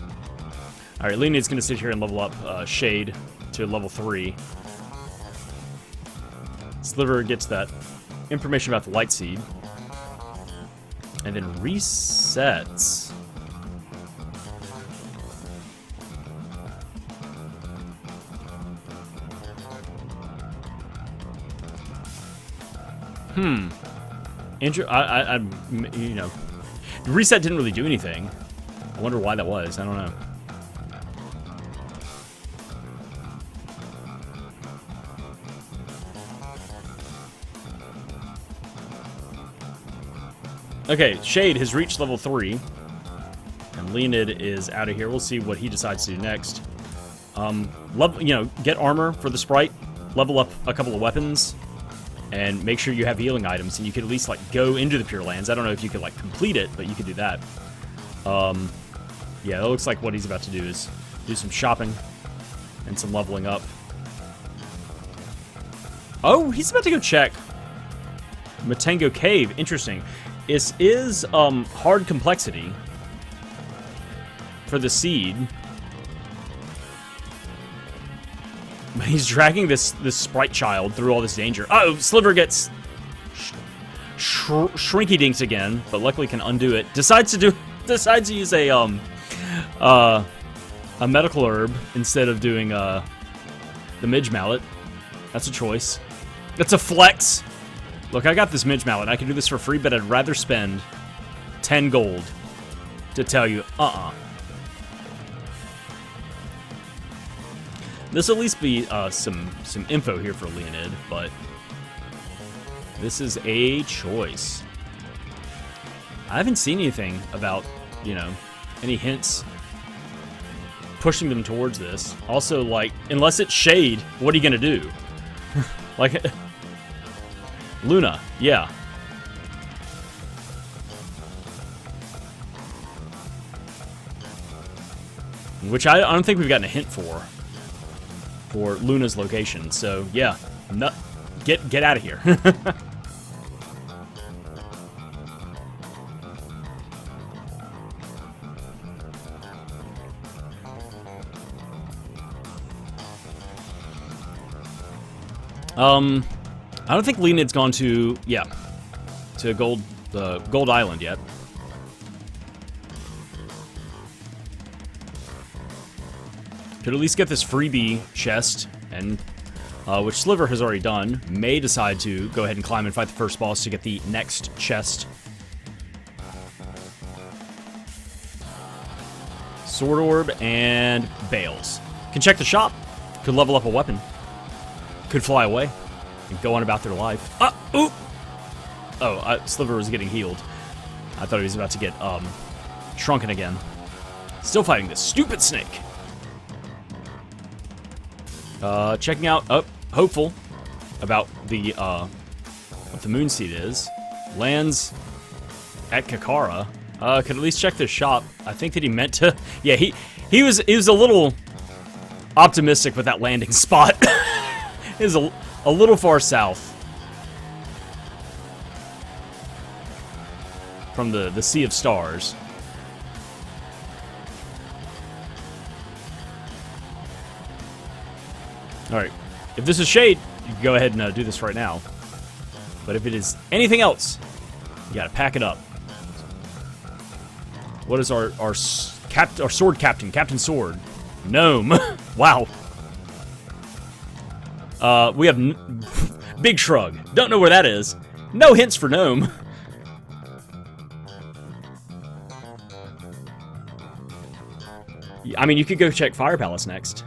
Alright, Leoned's gonna sit here and level up Shade to level 3. Sliver gets that information about the Light Seed. And then resets. The reset didn't really do anything. I wonder why that was. I don't know. Okay, Shade has reached level 3. And Leoned is out of here. We'll see what he decides to do next. Get armor for the Sprite. Level up a couple of weapons. And make sure you have healing items. And you could at least, go into the Pure Lands. I don't know if you could, complete it, but you could do that. Yeah, that looks like what he's about to do is do some shopping. And some leveling up. Oh, he's about to go check Matango Cave. Interesting. This is hard complexity for the seed. He's dragging this Sprite child through all this danger. Oh, Sliver gets shrinky dinks again, but luckily can undo it. Decides to use a medical herb instead of doing the Midge Mallet. That's a choice. That's a flex. Look, I got this Midge Mallet. I can do this for free, but I'd rather spend 10 gold to tell you, This will at least be some info here for Leoned, but this is a choice. I haven't seen anything about, you know, any hints pushing them towards this. Also, like, unless it's Shade, what are you gonna do? Like, Luna, yeah. Which I don't think we've gotten a hint for Luna's location. So yeah, get out of here. I don't think Leoned's gone to Gold Island yet. Could at least get this freebie chest, and which Sliver has already done. May decide to go ahead and climb and fight the first boss to get the next chest. Sword Orb and Bales. Can check the shop. Could level up a weapon. Could fly away and go on about their life. Ooh! Oh, Sliver was getting healed. I thought he was about to get shrunken again. Still fighting this stupid snake. Checking out, hopeful about the, what the moon seed is. Lands at Kakara. Could at least check the shop. I think that he meant to, yeah, he was a little optimistic with that landing spot. It was a little far south from the Sea of Stars. Alright, if this is Shade, you can go ahead and do this right now. But if it is anything else, you gotta pack it up. What is our sword captain? Captain Sword. Gnome. Wow. We have Big Shrug. Don't know where that is. No hints for Gnome. I mean, you could go check Fire Palace next.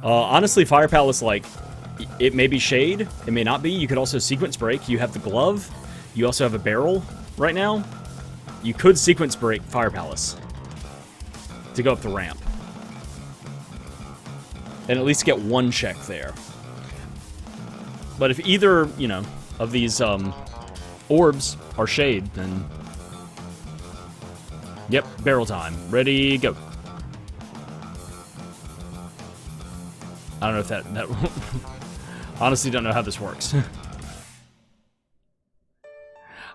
Honestly, Fire Palace, like, it may be Shade, it may not be. You could also sequence break. You have the glove. You also have a barrel right now. You could sequence break Fire Palace to go up the ramp. And at least get one check there. But if either, you know, of these orbs are Shade, then... Yep, barrel time. Ready, go. I don't know if that honestly don't know how this works.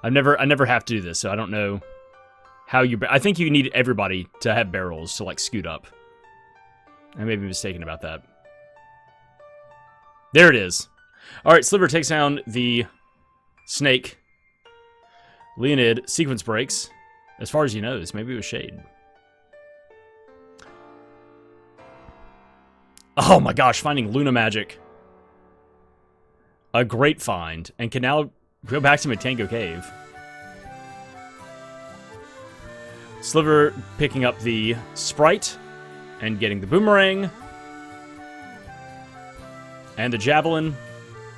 I never have to do this, so I don't know how you... I think you need everybody to have barrels to, like, scoot up. I may be mistaken about that. There it is. Alright, Sliver takes down the snake. Leoned sequence breaks. As far as he knows, maybe it was Shade. Oh my gosh, finding Luna Magic. A great find. And can now go back to Matango Cave. Sliver picking up the Sprite and getting the Boomerang. And the Javelin.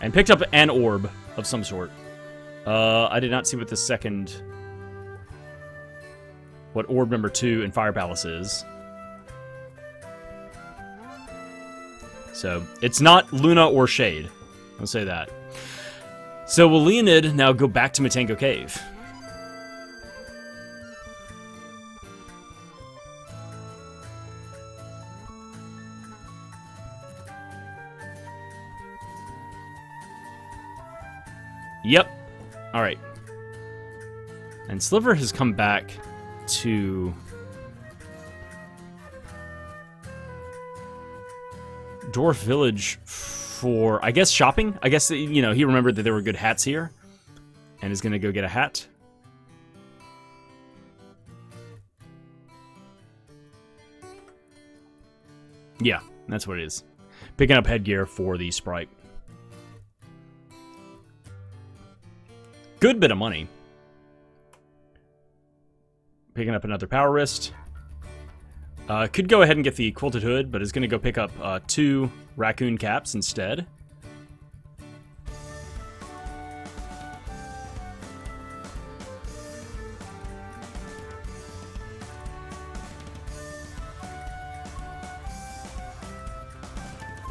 And picked up an orb of some sort. I did not see what the second... What orb number 2 in Fire Palace is. So, it's not Luna or Shade. I'll say that. So, will Leoned now go back to Matango Cave? Yep. Alright. And Sliver has come back to... Dwarf Village for, I guess, shopping? I guess, you know, he remembered that there were good hats here. And is going to go get a hat. Yeah, that's what it is. Picking up headgear for the Sprite. Good bit of money. Picking up another power wrist. Could go ahead and get the quilted hood, but is going to go pick up 2 raccoon caps instead.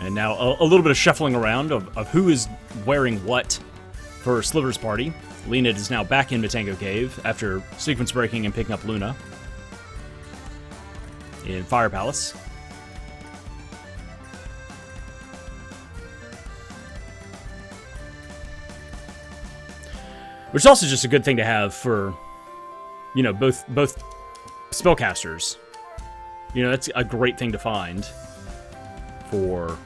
And now a little bit of shuffling around of who is wearing what for Sliver's party. Leoned is now back in Matango Cave after sequence breaking and picking up Luna in Fire Palace. Which is also just a good thing to have for, you know, both spellcasters. You know, that's a great thing to find for,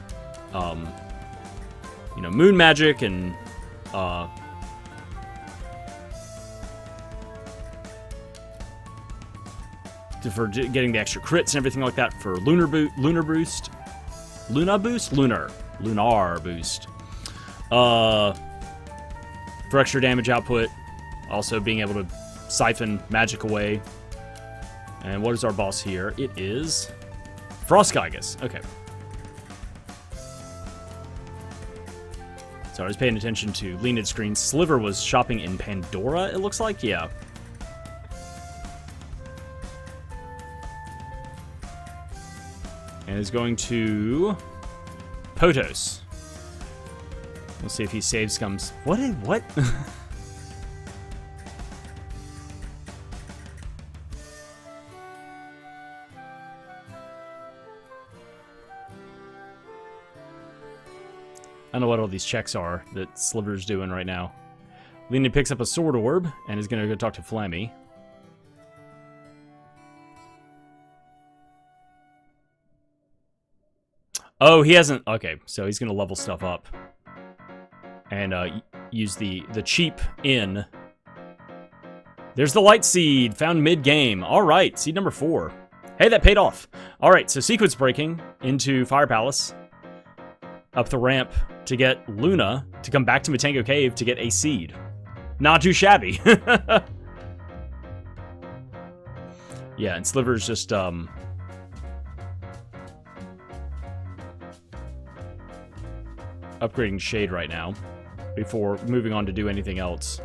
you know, moon magic and, for getting the extra crits and everything like that for lunar boost, for extra damage output, also being able to siphon magic away. And what is our boss here? It is Frost Gygus. Okay. So I was paying attention to Leoned's screen. Sliver was shopping in Pandora, it looks like. Yeah. And is going to Potos. We'll see if he saves comes. What? I don't know what all these checks are that Sliver's doing right now. Leoned picks up a sword orb and is going to go talk to Flammie. Oh, he hasn't... Okay, so he's going to level stuff up. And use the cheap inn. There's the light seed, found mid-game. All right, seed number 4. Hey, that paid off. All right, so sequence breaking into Fire Palace. Up the ramp to get Luna to come back to Matango Cave to get a seed. Not too shabby. Yeah, and Sliver's just... upgrading Shade right now before moving on to do anything else.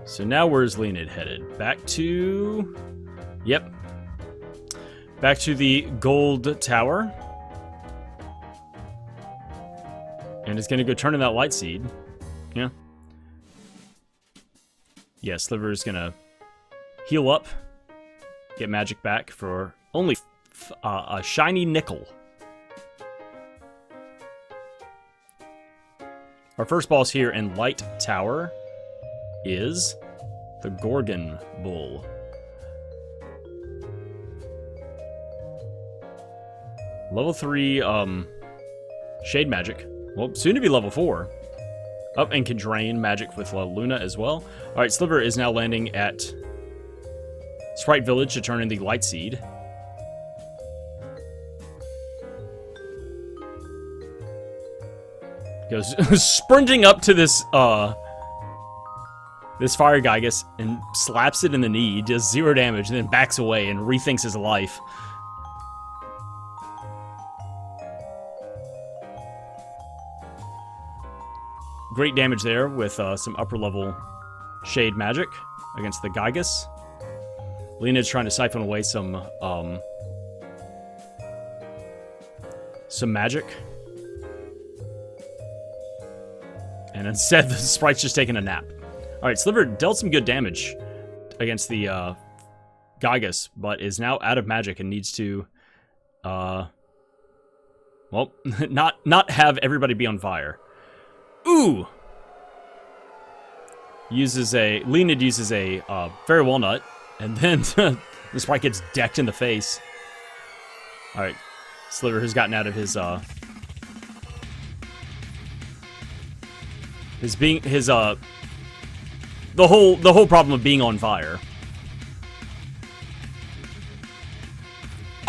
So now where's Leoned headed? Back to... Yep. Back to the Gold Tower. And it's going to go turn in that Light Seed. Yeah. Yeah, Sliver is going to heal up, get magic back for only a shiny nickel. Our first boss here in Light Tower is the Gorgon Bull. Level 3 Shade Magic. Well, soon to be level 4. Oh, and can drain magic with Luna as well. Alright, Sliver is now landing at Sprite Village to turn in the Light Seed. Goes sprinting up to this this Fire Gygus and slaps it in the knee, does 0 damage, and then backs away and rethinks his life. Great damage there with some upper level Shade Magic against the Gygus. Leoned's trying to siphon away some magic. And instead, the Sprite's just taking a nap. Alright, Sliver dealt some good damage against the Gygus, but is now out of magic and needs to, well, not have everybody be on fire. Ooh! Leoned uses a fairy walnut, and then the Sprite gets decked in the face. All right, Sliver has gotten out of his the whole problem of being on fire.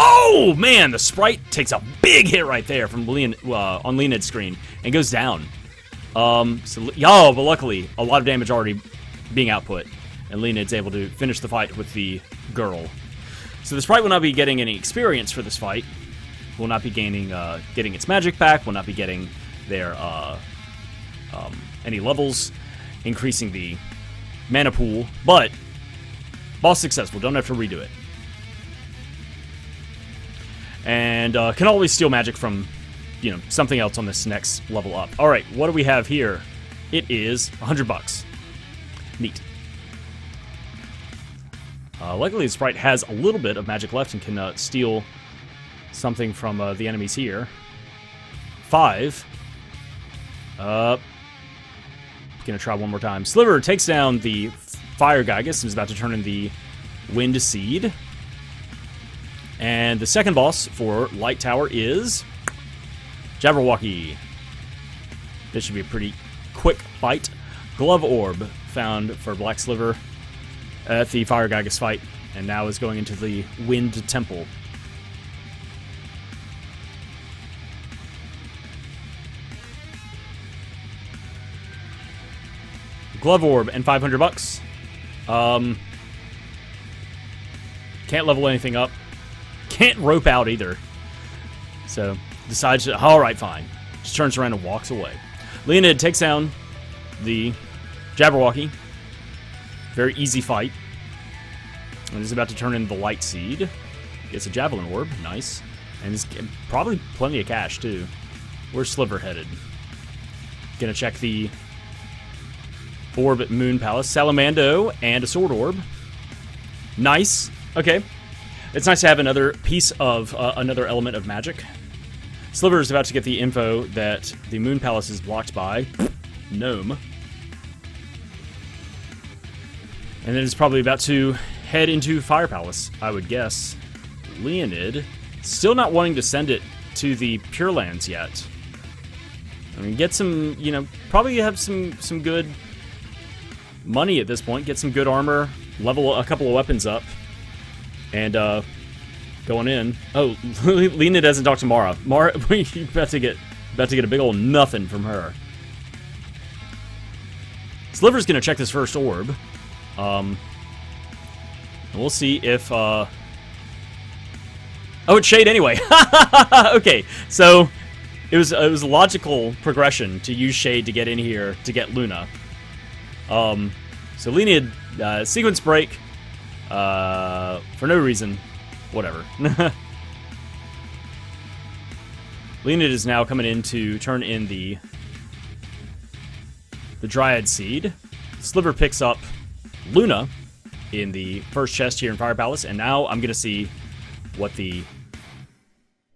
Oh man, the Sprite takes a big hit right there from on Leoned's screen and goes down. But luckily a lot of damage already being output, and Leoned's able to finish the fight with the girl. So the Sprite will not be getting any experience for this fight. Will not be getting its magic back. Will not be getting their any levels, increasing the mana pool. But boss successful. Don't have to redo it. And can always steal magic from, something else on this next level up. All right, what do we have here? It is $100. Neat. Luckily, the Sprite has a little bit of magic left and can steal something from the enemies here. 5. Gonna try one more time. Sliver takes down the Fire Gygus and is about to turn in the Wind Seed. And the second boss for Light Tower is Jabberwocky. This should be a pretty quick fight. Glove Orb found for Black Sliver at the Fire Gygus fight, and now is going into the Wind Temple. Glove Orb and $500. Can't level anything up. Can't rope out either. So decides to, alright, fine. Just turns around and walks away. Leoned takes down the Jabberwocky. Very easy fight. And is about to turn in the Light Seed. Gets a Javelin Orb. Nice. And it's probably plenty of cash, too. Where's Sliver headed? Gonna check the Orb at Moon Palace. Salamando and a Sword Orb. Nice. Okay. It's nice to have another piece of, another element of magic. Sliver is about to get the info that the Moon Palace is blocked by Gnome. And then it's probably about to head into Fire Palace, I would guess. Leoned, still not wanting to send it to the Pure Lands yet. I mean, get some, probably have some good money at this point. Get some good armor, level a couple of weapons up. And going in. Oh, Leoned doesn't talk to Mara. Mara, you about to get a big old nothing from her. Sliver's gonna check this first orb. And we'll see if. Oh, it's Shade anyway. Okay, so it was a logical progression to use Shade to get in here to get Luna. So Leoned sequence break. For no reason, whatever. Leoned is now coming in to turn in the Dryad Seed. Sliver picks up Luna in the first chest here in Fire Palace, and now I'm gonna see what the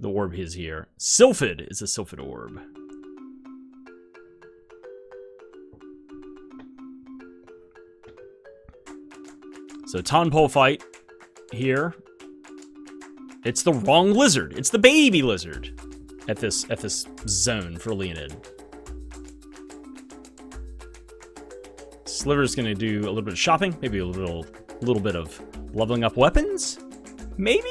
orb is here. Sylphid is a Sylphid orb. So Tonpole fight here. It's the wrong lizard. It's the baby lizard at this zone for Leoned. Sliver's gonna do a little bit of shopping, maybe a little bit of leveling up weapons, maybe.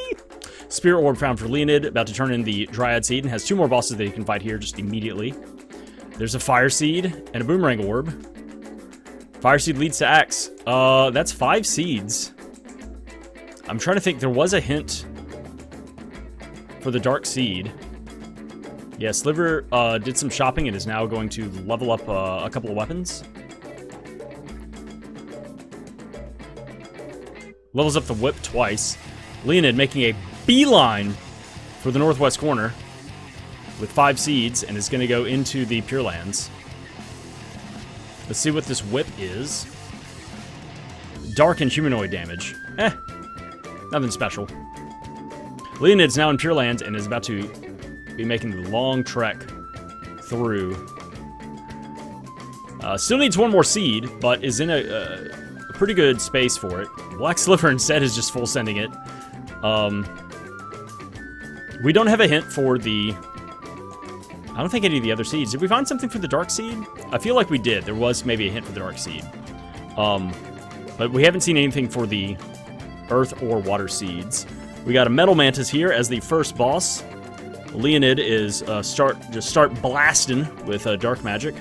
Spirit Orb found for Leoned, about to turn in the Dryad Seed, and has 2 more bosses that you can fight here just immediately. There's a Fire Seed and a Boomerang Orb. Fire Seed leads to Axe. That's 5 seeds. I'm trying to think. There was a hint for the Dark Seed. Yeah, Sliver did some shopping and is now going to level up a couple of weapons. Levels up the whip twice. Leoned making a beeline for the northwest corner with 5 seeds and is going to go into the Pure Lands. Let's see what this whip is. Dark and humanoid damage. Nothing special. Leoned's now in Pure Lands and is about to be making the long trek through Still needs one more seed, but is in a pretty good space for it. Black Sliver instead is just full sending it. We don't have a hint for the... I don't think any of the other seeds. Did we find something for the dark seed? I feel like we did. There was maybe a hint for the dark seed. But we haven't seen anything for the earth or water seeds. We got a Metal Mantis here as the first boss. Leoned is start blasting with dark magic.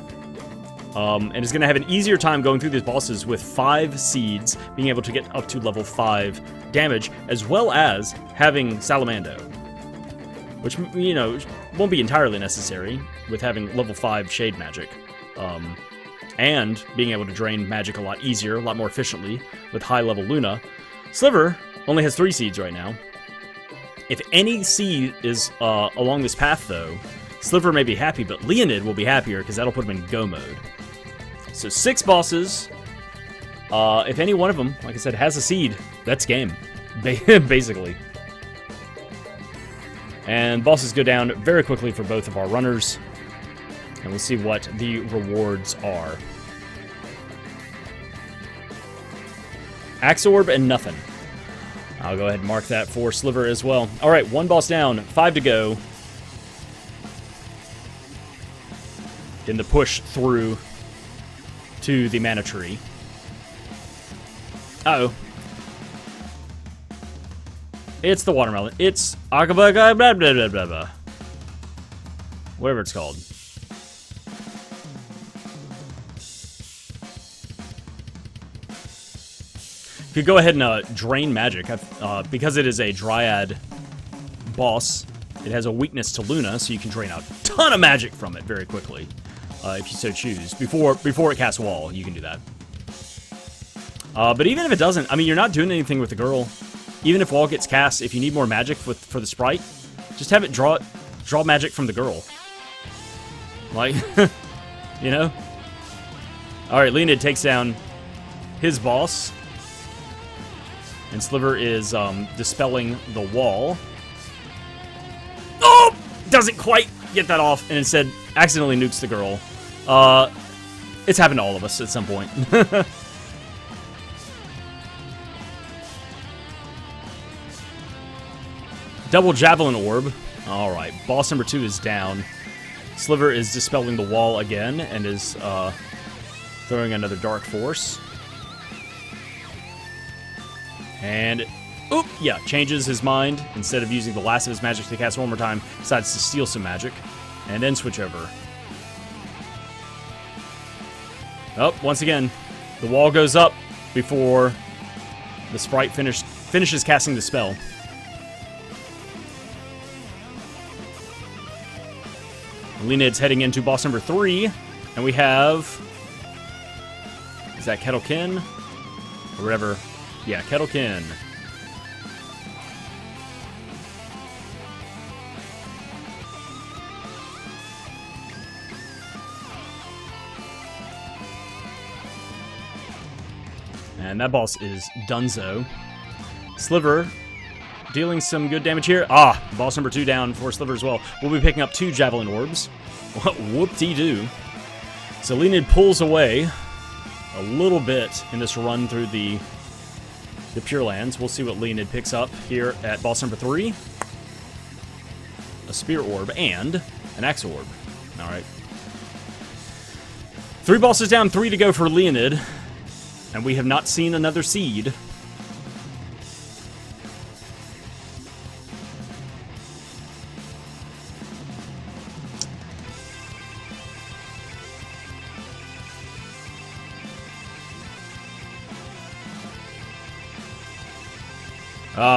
And is going to have an easier time going through these bosses with 5 seeds, being able to get up to level 5 damage, as well as having Salamando. Which, you know, won't be entirely necessary with having level 5 shade magic. And being able to drain magic a lot easier, a lot more efficiently with high level Luna. Sliver only has 3 seeds right now. If any seed is along this path, though, Sliver may be happy, but Leoned will be happier because that'll put him in go mode. So 6 bosses. If any one of them, like I said, has a seed, that's game, basically. And bosses go down very quickly for both of our runners. And we'll see what the rewards are. Axe Orb and nothing. I'll go ahead and mark that for Sliver as well. Alright, 1 boss down, 5 to go. In the push through to the mana tree. Uh-oh. It's the watermelon. It's Akabaga blah blah blah blah blah. Whatever it's called. You could go ahead and drain magic. Because it is a Dryad boss, it has a weakness to Luna, so you can drain a ton of magic from it very quickly. If you so choose. Before it casts Wall, you can do that. But even if it doesn't, I mean, you're not doing anything with the girl. Even if Wall gets cast, if you need more magic for the Sprite, just have it draw magic from the girl. Like, you know? Alright, Leoned takes down his boss. And Sliver is dispelling the wall. Oh! Doesn't quite get that off, and instead accidentally nukes the girl. It's happened to all of us at some point. Double Javelin Orb. Alright, boss number 2 is down. Sliver is dispelling the wall again, and is throwing another Dark Force. And, oop, yeah, changes his mind. Instead of using the last of his magic to cast one more time, decides to steal some magic. And then switch over. Oh, once again, the wall goes up before the Sprite finishes casting the spell. Leoned's heading into boss number 3, and we have... Is that Kettlekin? Or whatever. Yeah, Kettlekin. And that boss is Dunzo. Sliver dealing some good damage here. Ah, boss number 2 down for Sliver as well. We'll be picking up 2 Javelin Orbs. Whoop-de-doo. So Leoned pulls away a little bit in this run through the Pure Lands. We'll see what Leoned picks up here at boss number 3. A Spear Orb and an Axe Orb. Alright. 3 bosses down, 3 to go for Leoned. And we have not seen another seed.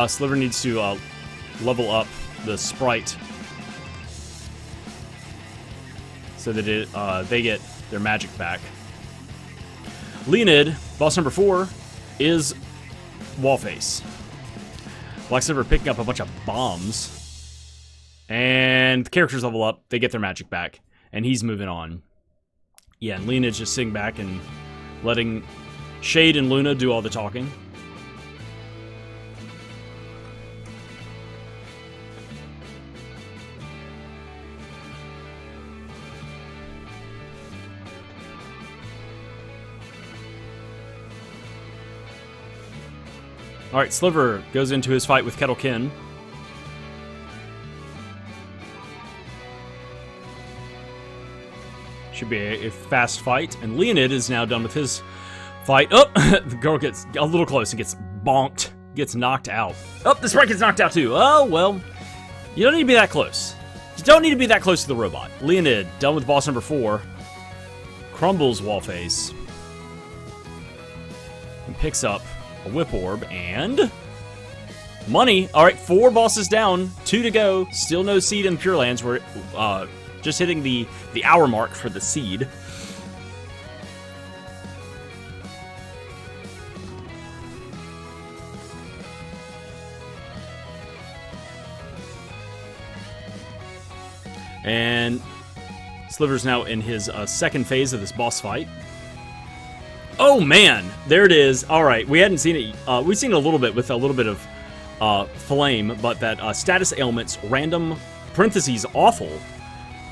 Sliver needs to level up the Sprite so that they get their magic back. Leoned, boss number 4, is Wallface. Black Sliver picking up a bunch of bombs. And the characters level up, they get their magic back. And he's moving on. Yeah, and Leoned's just sitting back and letting Shade and Luna do all the talking. Alright, Sliver goes into his fight with Kettlekin. Should be a fast fight. And Leoned is now done with his fight. Oh! The girl gets a little close and gets bonked. Gets knocked out. Oh, the Sprite gets knocked out too. Oh, well. You don't need to be that close. You don't need to be that close to the robot. Leoned, done with boss number 4. Crumbles Wallface. And picks up a Whip Orb and... money. Alright, 4 bosses down. 2 to go. Still no seed in Pure Lands. We're just hitting the hour mark for the seed. And Sliver's now in his second phase of this boss fight. Oh man, there it is. All right, we hadn't seen it. We've seen it a little bit with a little bit of flame, but that status ailments, random parentheses awful,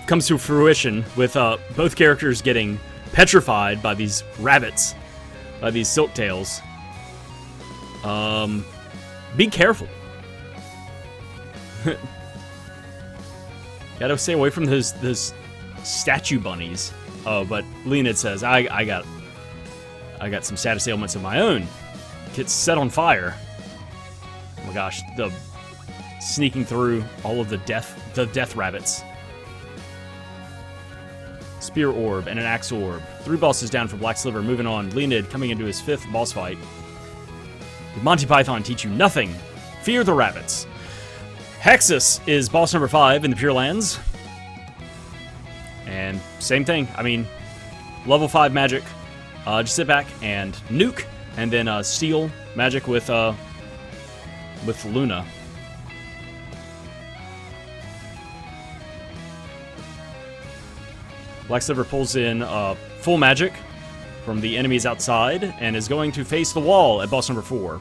comes to fruition with both characters getting petrified by these rabbits, by these silk tails. Be careful. Gotta stay away from those statue bunnies. Oh, but Leoned says, I got some status ailments of my own. Gets set on fire. Oh my gosh, the sneaking through all of the death rabbits. Spear Orb and an Axe Orb. 3 bosses down for Black Sliver. Moving on. Leoned coming into his 5th boss fight. Did Monty Python teach you nothing? Fear the rabbits. Hexus is boss number 5 in the Pure Lands. And same thing. I mean, level 5 magic. Just sit back and nuke, and then steal magic with Luna. Black Sliver pulls in full magic from the enemies outside and is going to face the wall at boss number 4.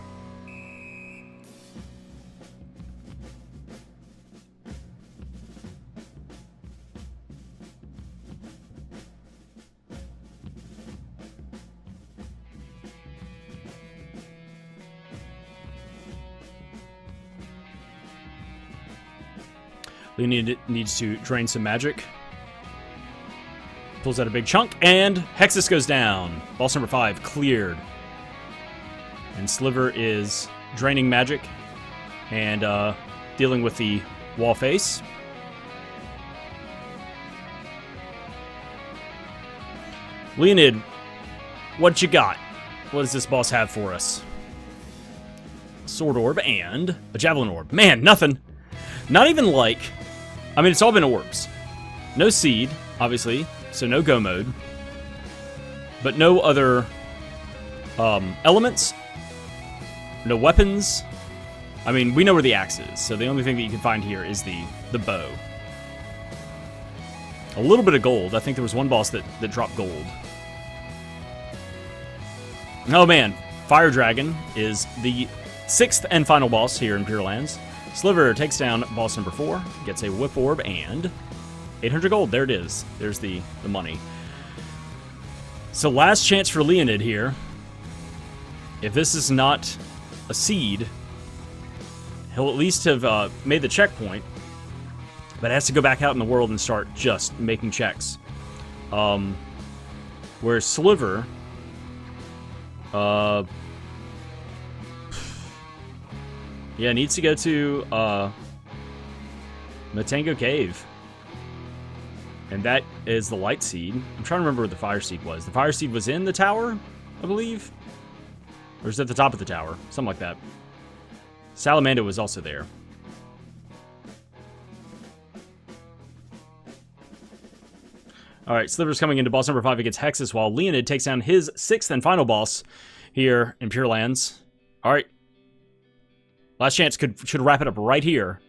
Leoned needs to drain some magic. Pulls out a big chunk, and Hexus goes down. Boss number 5 cleared. And Sliver is draining magic and dealing with the wall face. Leoned, what you got? What does this boss have for us? Sword Orb and a Javelin Orb. Man, nothing. Not even like... I mean, it's all been orbs. No seed, obviously, so no go mode. But no other elements. No weapons. I mean, we know where the axe is, so the only thing that you can find here is the bow. A little bit of gold. I think there was one boss that dropped gold. Oh man, Fire Dragon is the 6th and final boss here in Pure Lands. Sliver takes down boss number 4, gets a Whip Orb, and 800 gold. There it is. There's the money. So last chance for Leoned here. If this is not a seed, he'll at least have made the checkpoint, but has to go back out in the world and start just making checks. Whereas Sliver... yeah, needs to go to Matango Cave. And that is the Light Seed. I'm trying to remember where the Fire Seed was. The Fire Seed was in the tower, I believe? Or is it at the top of the tower? Something like that. Salamander was also there. Alright, Sliver's coming into boss number 5 against Hexus, while Leoned takes down his 6th and final boss here in Pure Lands. Alright. Last chance should wrap it up right here.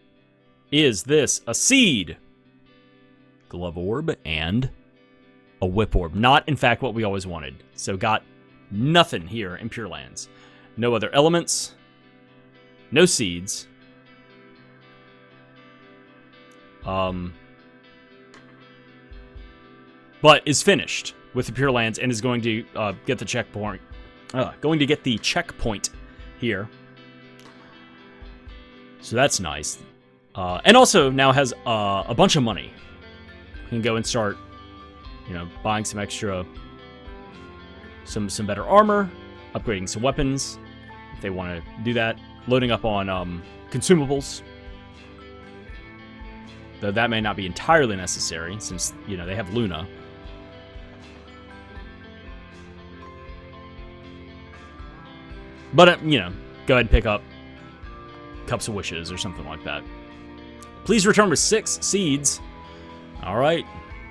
Is this a seed? Glove Orb and a Whip Orb. Not, in fact, what we always wanted. So got nothing here in Pure Lands. No other elements. No seeds. But is finished with the Pure Lands and is going to get the checkpoint. Going to get the checkpoint here. So that's nice. And also now has a bunch of money. You can go and start, buying some extra, some better armor, upgrading some weapons, if they want to do that, loading up on consumables. Though that may not be entirely necessary, since, they have Luna. But, go ahead and pick up Cups of Wishes or something like that. Please return with 6 seeds. All right.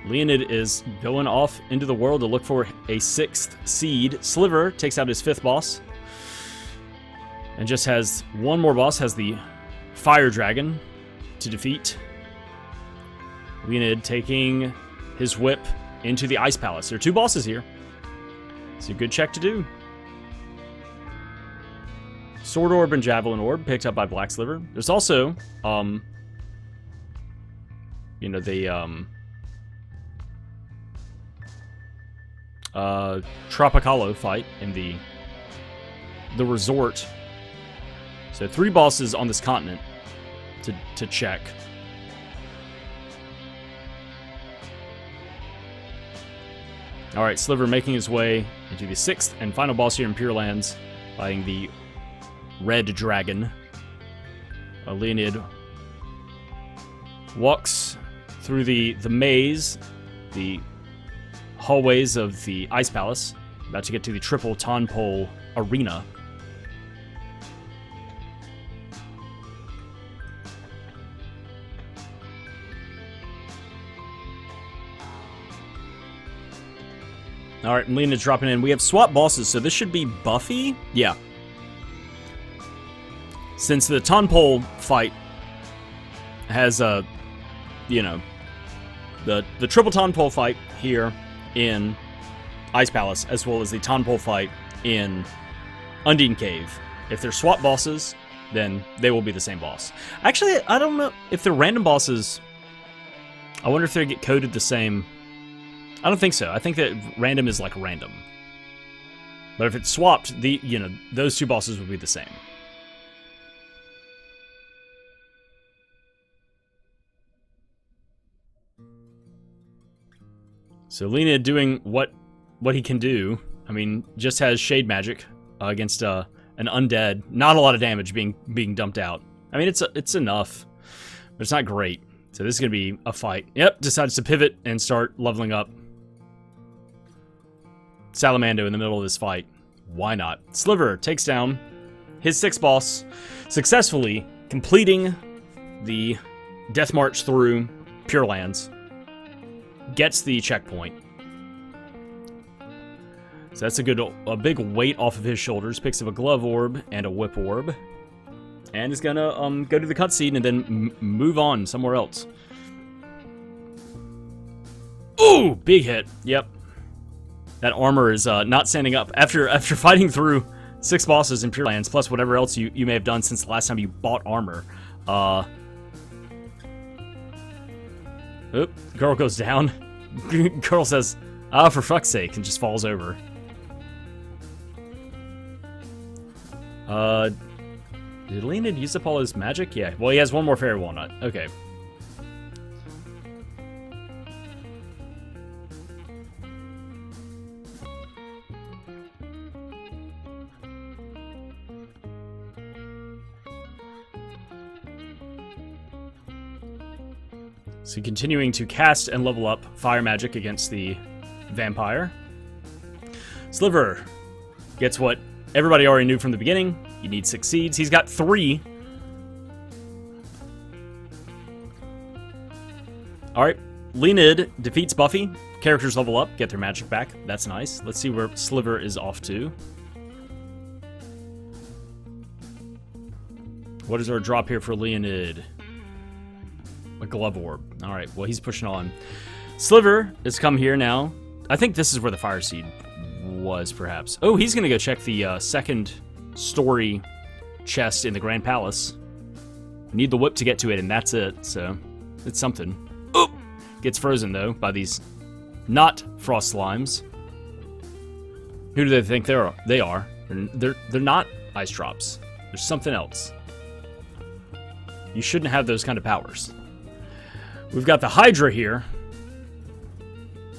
Leoned is going off into the world to look for a 6th seed. Sliver takes out his 5th boss. And just has one more boss, has the Fire Dragon to defeat. Leoned taking his whip into the Ice Palace. There are 2 bosses here. It's a good check to do. Sword Orb and Javelin Orb picked up by Black Sliver. There's also, the Tropicalo fight in the resort. So 3 bosses on this continent to check. All right, Sliver making his way into the 6th and final boss here in Pure Lands, fighting the Red Dragon. Leoned walks through the maze, the hallways of the Ice Palace, about to get to the Triple Tonpole Arena. All right, Leoned's dropping in. We have swap bosses, so this should be Buffy? Yeah. Since the Tonpole fight has, the Triple Tonpole fight here in Ice Palace, as well as the Tonpole fight in Undine Cave. If they're swap bosses, then they will be the same boss. Actually, I don't know if they're random bosses. I wonder if they get coded the same. I don't think so. I think that random is like random. But if it's swapped, those 2 bosses would be the same. So Leoned doing what he can do. I mean, just has Shade Magic against an undead. Not a lot of damage being dumped out. I mean, it's enough, but it's not great. So this is gonna be a fight. Yep, decides to pivot and start leveling up Salamando in the middle of this fight. Why not? Sliver takes down his 6th boss, successfully completing the death march through Pure Lands. Gets the checkpoint. So that's a big weight off of his shoulders. Picks up a glove orb and a whip orb. And is gonna go to the cutscene and then move on somewhere else. Ooh, big hit. Yep. That armor is not standing up. After fighting through 6 bosses in Pure Lands, plus whatever else you may have done since the last time you bought armor. Oop, girl goes down. Girl says, for fuck's sake, and just falls over. Did Leoned use up all his magic? Yeah, well, he has one more Fairy Walnut. Okay. So continuing to cast and level up fire magic against the vampire. Sliver gets what everybody already knew from the beginning. You need 6 seeds. He's got 3. Alright, Leoned defeats Buffy. Characters level up, get their magic back. That's nice. Let's see where Sliver is off to. What is our drop here for Leoned? A glove orb. Alright, well, he's pushing on. Sliver has come here now. I think this is where the fire seed was, perhaps. Oh, he's gonna go check the second story chest in the Grand Palace. Need the whip to get to it, and that's it, so it's something. Oh! Gets frozen, though, by these not frost slimes. Who do they think they are? They're not ice drops. There's something else. You shouldn't have those kind of powers. We've got the Hydra here.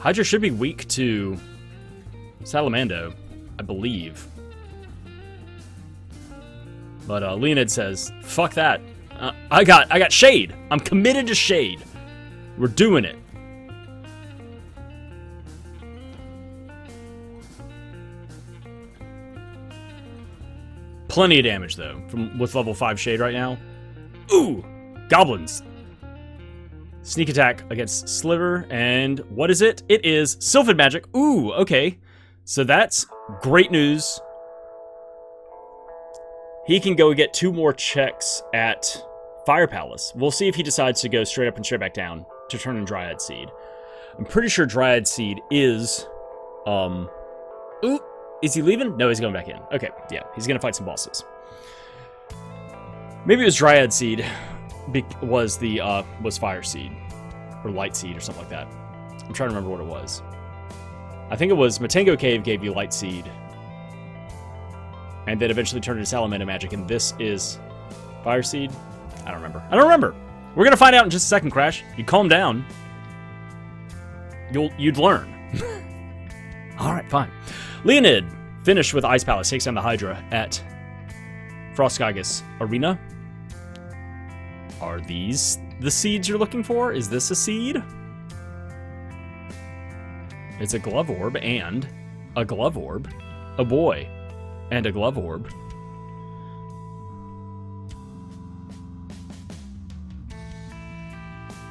Hydra should be weak to Salamando, I believe. But Leoned says, fuck that. I got Shade. I'm committed to Shade. We're doing it. Plenty of damage, though, with level 5 Shade right now. Ooh! Goblins. Sneak attack against Sliver, and what is it? It is Sylphid Magic. Ooh, okay. So that's great news. He can go get 2 more checks at Fire Palace. We'll see if he decides to go straight up and straight back down to turn in Dryad Seed. I'm pretty sure Dryad Seed is... Ooh! Is he leaving? No, he's going back in. Okay, yeah, he's gonna fight some bosses. Maybe it was Dryad Seed was Fire Seed or Light Seed or something like that. I'm trying to remember what it was. I think it was Matango Cave gave you Light Seed, and then eventually turned into Salamander Magic, and this is Fire Seed. I don't remember. We're gonna find out in just a second, Crash. You calm down. You'd learn. All right, fine. Leoned, finished with Ice Palace, takes down the Hydra at Frostgygus Arena. Are these the seeds you're looking for? Is this a seed? It's a Glove Orb and a Glove Orb. A boy and a Glove Orb.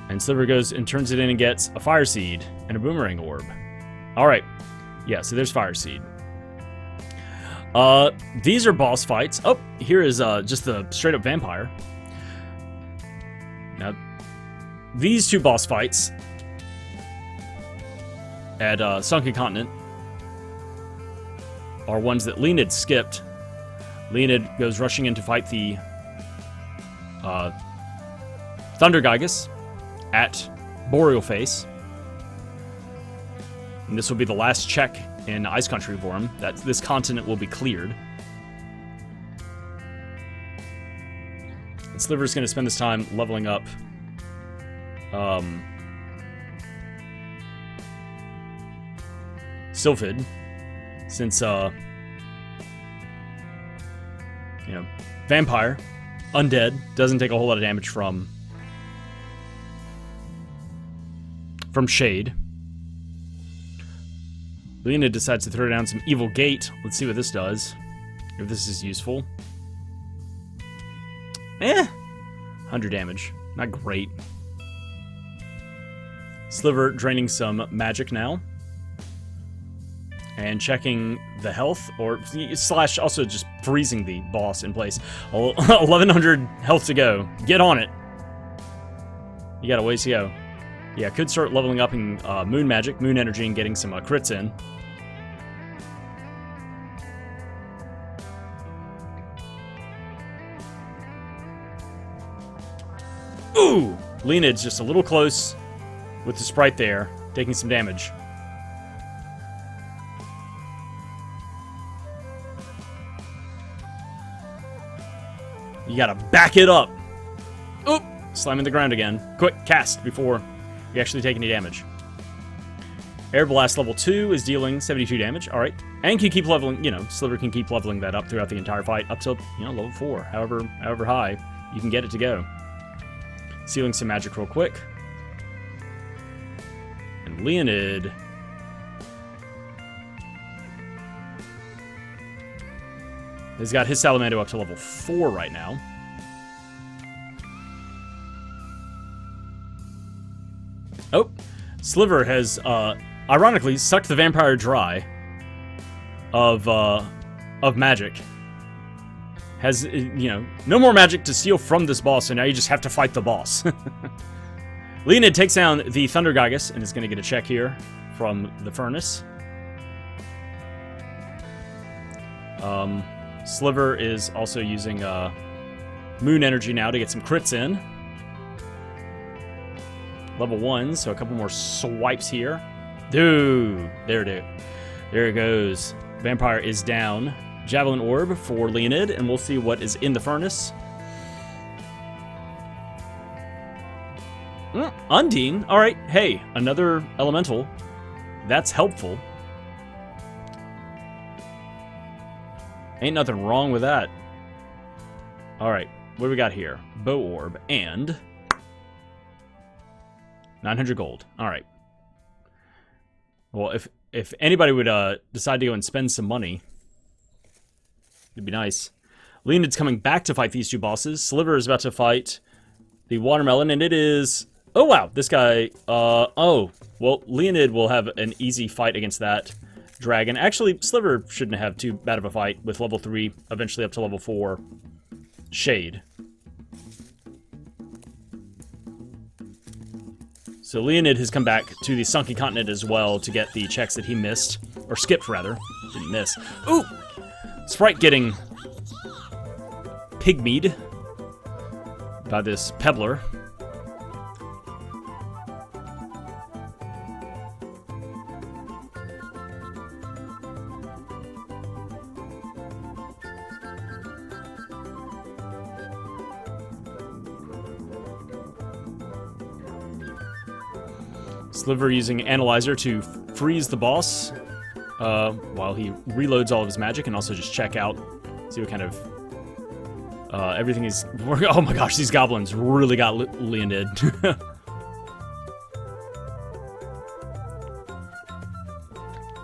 And Sliver goes and turns it in and gets a Fire Seed and a Boomerang Orb. All right. Yeah, so there's Fire Seed. These are boss fights. Oh, here is just the straight-up vampire. Now, these 2 boss fights at Sunken Continent are ones that Leoned skipped. Leoned goes rushing in to fight the Thundergygus at Boreal Face. And this will be the last check in Ice Country for him. That this continent will be cleared. And Sliver's going to spend this time leveling up Sylphid, since Vampire, Undead, doesn't take a whole lot of damage from Shade. Leoned decides to throw down some Evil Gate. Let's see what this does. If this is useful. 100 damage. Not great. Sliver draining some magic now. And checking the health, or slash also just freezing the boss in place. 1100 health to go. Get on it. You got a ways to go. Yeah, could start leveling up in Moon Magic, Moon Energy, and getting some crits in. Ooh! Leoned's just a little close with the Sprite there, taking some damage. You gotta back it up. Oop! Slamming the ground again. Quick, cast before you actually take any damage. Air Blast level 2 is dealing 72 damage. Alright. And can keep leveling, Sliver can keep leveling that up throughout the entire fight, up till, level 4. However high you can get it to go. Sealing some magic real quick. And Leoned has got his Salamando up to level 4 right now. Oh, Sliver has, ironically, sucked the vampire dry of magic. Has, no more magic to steal from this boss, and now you just have to fight the boss. Leoned takes down the Thundergygus and is going to get a check here from the Furnace. Sliver is also using Moon Energy now to get some crits in. Level 1, so a couple more swipes here. Dude, there it goes. Vampire is down. Javelin Orb for Leoned, and we'll see what is in the Furnace. Undine. All right. Hey, another elemental. That's helpful. Ain't nothing wrong with that. All right. What do we got here? Bow Orb and 900 gold. All right. Well, if anybody would decide to go and spend some money, it'd be nice. Leoned's coming back to fight these two bosses. Sliver is about to fight the Watermelon, and it is... Oh, wow. This guy... oh. Well, Leoned will have an easy fight against that dragon. Actually, Sliver shouldn't have too bad of a fight with level 3, eventually up to level 4. Shade. So Leoned has come back to the Sunken Continent as well to get the checks that he missed. Or skipped, rather. Didn't miss. Ooh! Sprite getting pygmied by this Pebbler. Sliver using Analyzer to freeze the boss while he reloads all of his magic, and also just check out, see what kind of everything is working. Oh my gosh, these goblins really got Leoned.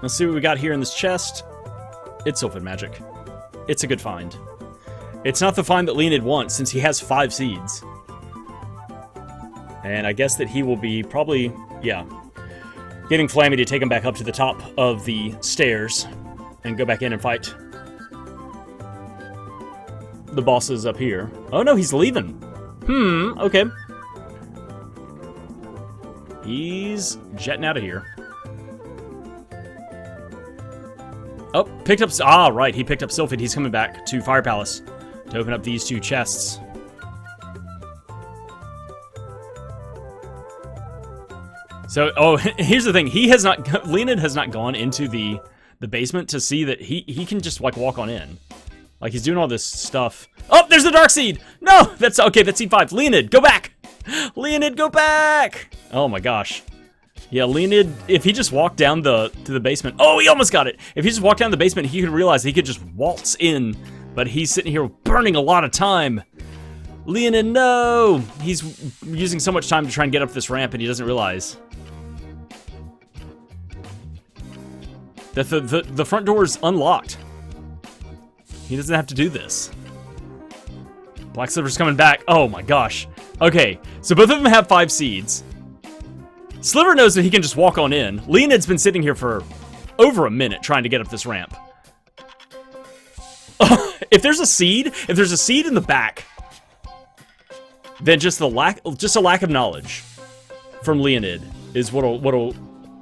Let's see what we got here in this chest. It's Sylvan magic. It's a good find. It's not the find that Leoned wants, since he has 5 seeds. And I guess that he will be probably, yeah, getting Flammie to take him back up to the top of the stairs and go back in and fight the bosses up here. Oh no, he's leaving. Okay. He's jetting out of here. Oh, picked up... Ah, right, he picked up Sylphid. He's coming back to Fire Palace to open up these 2 chests. So, oh, here's the thing. He has not... Leoned has not gone into the basement to see that he can just, like, walk on in. Like, he's doing all this stuff. Oh, there's the Dark Seed! No! That's... Okay, that's Seed 5. Leoned, go back! Leoned, go back! Oh, my gosh. Yeah, Leoned, if he just walked down to the basement... Oh, he almost got it! If he just walked down the basement, he could realize he could just waltz in. But he's sitting here burning a lot of time. Leoned, no! He's using so much time to try and get up this ramp, and he doesn't realize that the front door is unlocked. He doesn't have to do this. Black Sliver's coming back. Oh my gosh. Okay, so both of them have 5 seeds. Sliver knows that he can just walk on in. Leoned's been sitting here for over a minute trying to get up this ramp. If there's a seed in the back, then just a lack of knowledge from Leoned is what'll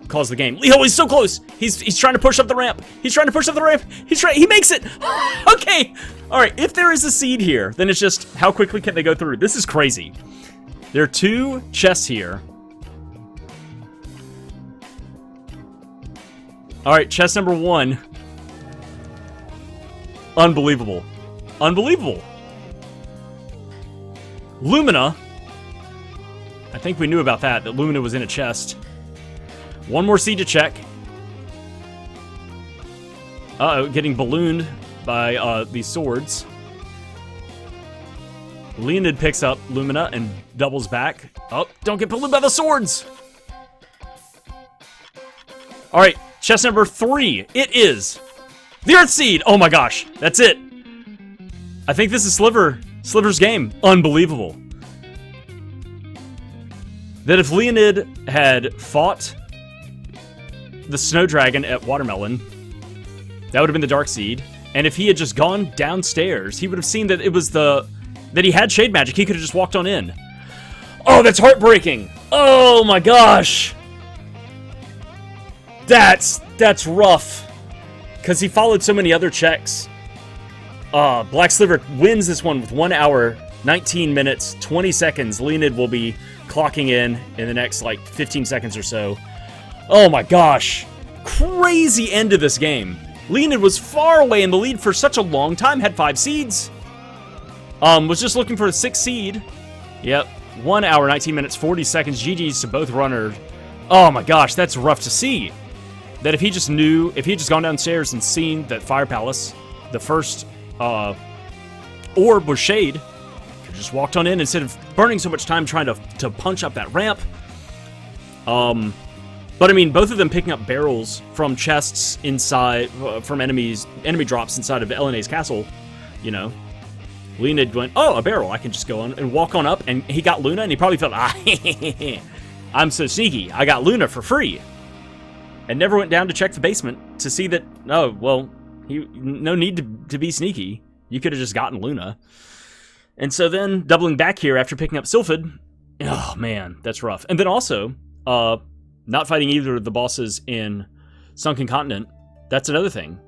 cause the game. Oh, he's so close. He's trying to push up the ramp. He makes it. Okay. All right. If there is a seed here, then it's just how quickly can they go through? This is crazy. There are 2 chests here. All right, chest number 1. Unbelievable. Unbelievable. Lumina. I think we knew about that Lumina was in a chest. 1 more seed to check. Uh-oh, getting ballooned by these swords. Leoned picks up Lumina and doubles back. Oh, don't get ballooned by the swords! Alright, chest number 3. It is the Earth Seed! Oh my gosh, that's it. I think this is Sliver's game. Unbelievable. That if Leoned had fought the Snow Dragon at Watermelon, that would have been the Dark Seed. And if he had just gone downstairs, he would have seen that it was that he had Shade Magic. He could have just walked on in. Oh, that's heartbreaking. Oh my gosh. That's rough. Because he followed so many other checks. Black Sliver wins this one with 1 hour, 19 minutes, 20 seconds. Leoned will be clocking in the next, like, 15 seconds or so. Oh my gosh. Crazy end of this game. Leoned was far away in the lead for such a long time, had 5 seeds. Was just looking for a 6th seed. Yep, 1 hour, 19 minutes, 40 seconds. GG's to both runners. Oh my gosh, that's rough to see. That if he just knew, if he had just gone downstairs and seen that Fire Palace, the first orb was Shade, could have just walked on in instead of burning so much time trying to punch up that ramp. But I mean, both of them picking up barrels from chests inside, from enemy drops inside of LNA's castle, you know. Leoned went, oh, a barrel, I can just go on and walk on up, and he got Luna, and he probably felt, I'm so sneaky, I got Luna for free. And never went down to check the basement to see that, oh, well, no need to be sneaky. You could have just gotten Luna. And so then, doubling back here after picking up Sylphid, oh man, that's rough. And then also, not fighting either of the bosses in Sunken Continent, that's another thing.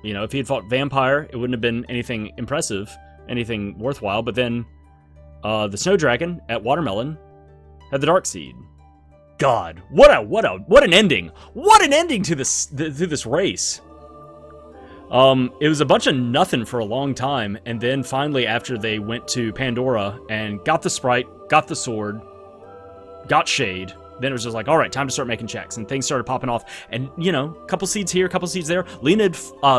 You know, if he had fought Vampire, it wouldn't have been anything impressive, anything worthwhile, but then the Snow Dragon at Watermelon had the Dark Seed. God, what an ending! What an ending to this race. It was a bunch of nothing for a long time, and then finally after they went to Pandora and got the Sprite, got the sword, got Shade, then it was just like, all right, time to start making checks, and things started popping off. And, you know, a couple seeds here, a couple seeds there. Leoned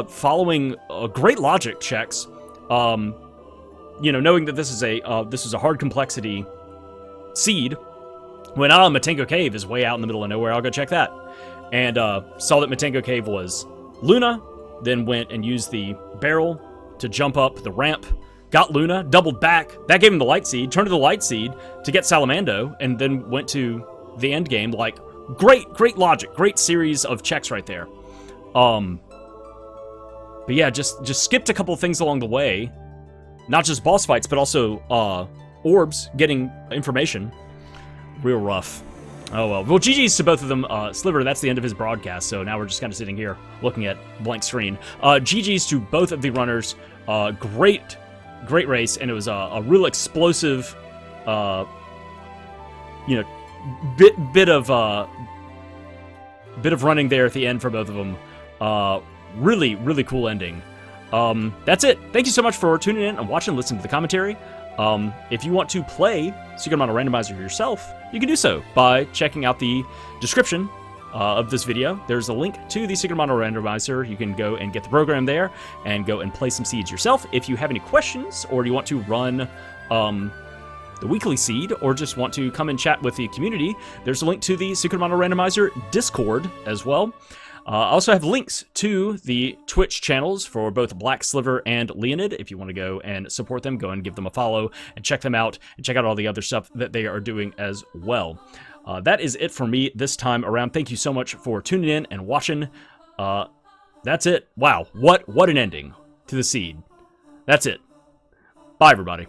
following great logic checks, you know, knowing that this is a hard complexity seed. Went out on Matengo Cave is way out in the middle of nowhere. I'll go check that. And saw that Matengo Cave was Luna, then went and used the barrel to jump up the ramp, got Luna, doubled back. That gave him the Light Seed, turned to the Light Seed to get Salamando, and then went to the end game. Like, great logic, great series of checks right there. But yeah, just skipped a couple of things along the way. Not just boss fights, but also orbs, getting information. Real rough. Oh well. Well, GG's to both of them. Sliver, that's the end of his broadcast, so now we're just kind of sitting here looking at blank screen. GG's to both of the runners. Great race, and it was a real explosive, you know, bit of running there at the end for both of them. Really cool ending. That's it. Thank you so much for tuning in and watching, listening to the commentary. If you want to play Secret Model Randomizer yourself, you can do so by checking out the description of this video. There's a link to the Secret Model Randomizer. You can go and get the program there and go and play some seeds yourself. If you have any questions or you want to run the weekly seed or just want to come and chat with the community, there's a link to the Secret Model Randomizer Discord as well. I also have links to the Twitch channels for both Black Sliver and Leoned. If you want to go and support them, go and give them a follow and check them out and check out all the other stuff that they are doing as well. That is it for me this time around. Thank you so much for tuning in and watching. That's it. Wow, what an ending to the seed. That's it. Bye, everybody.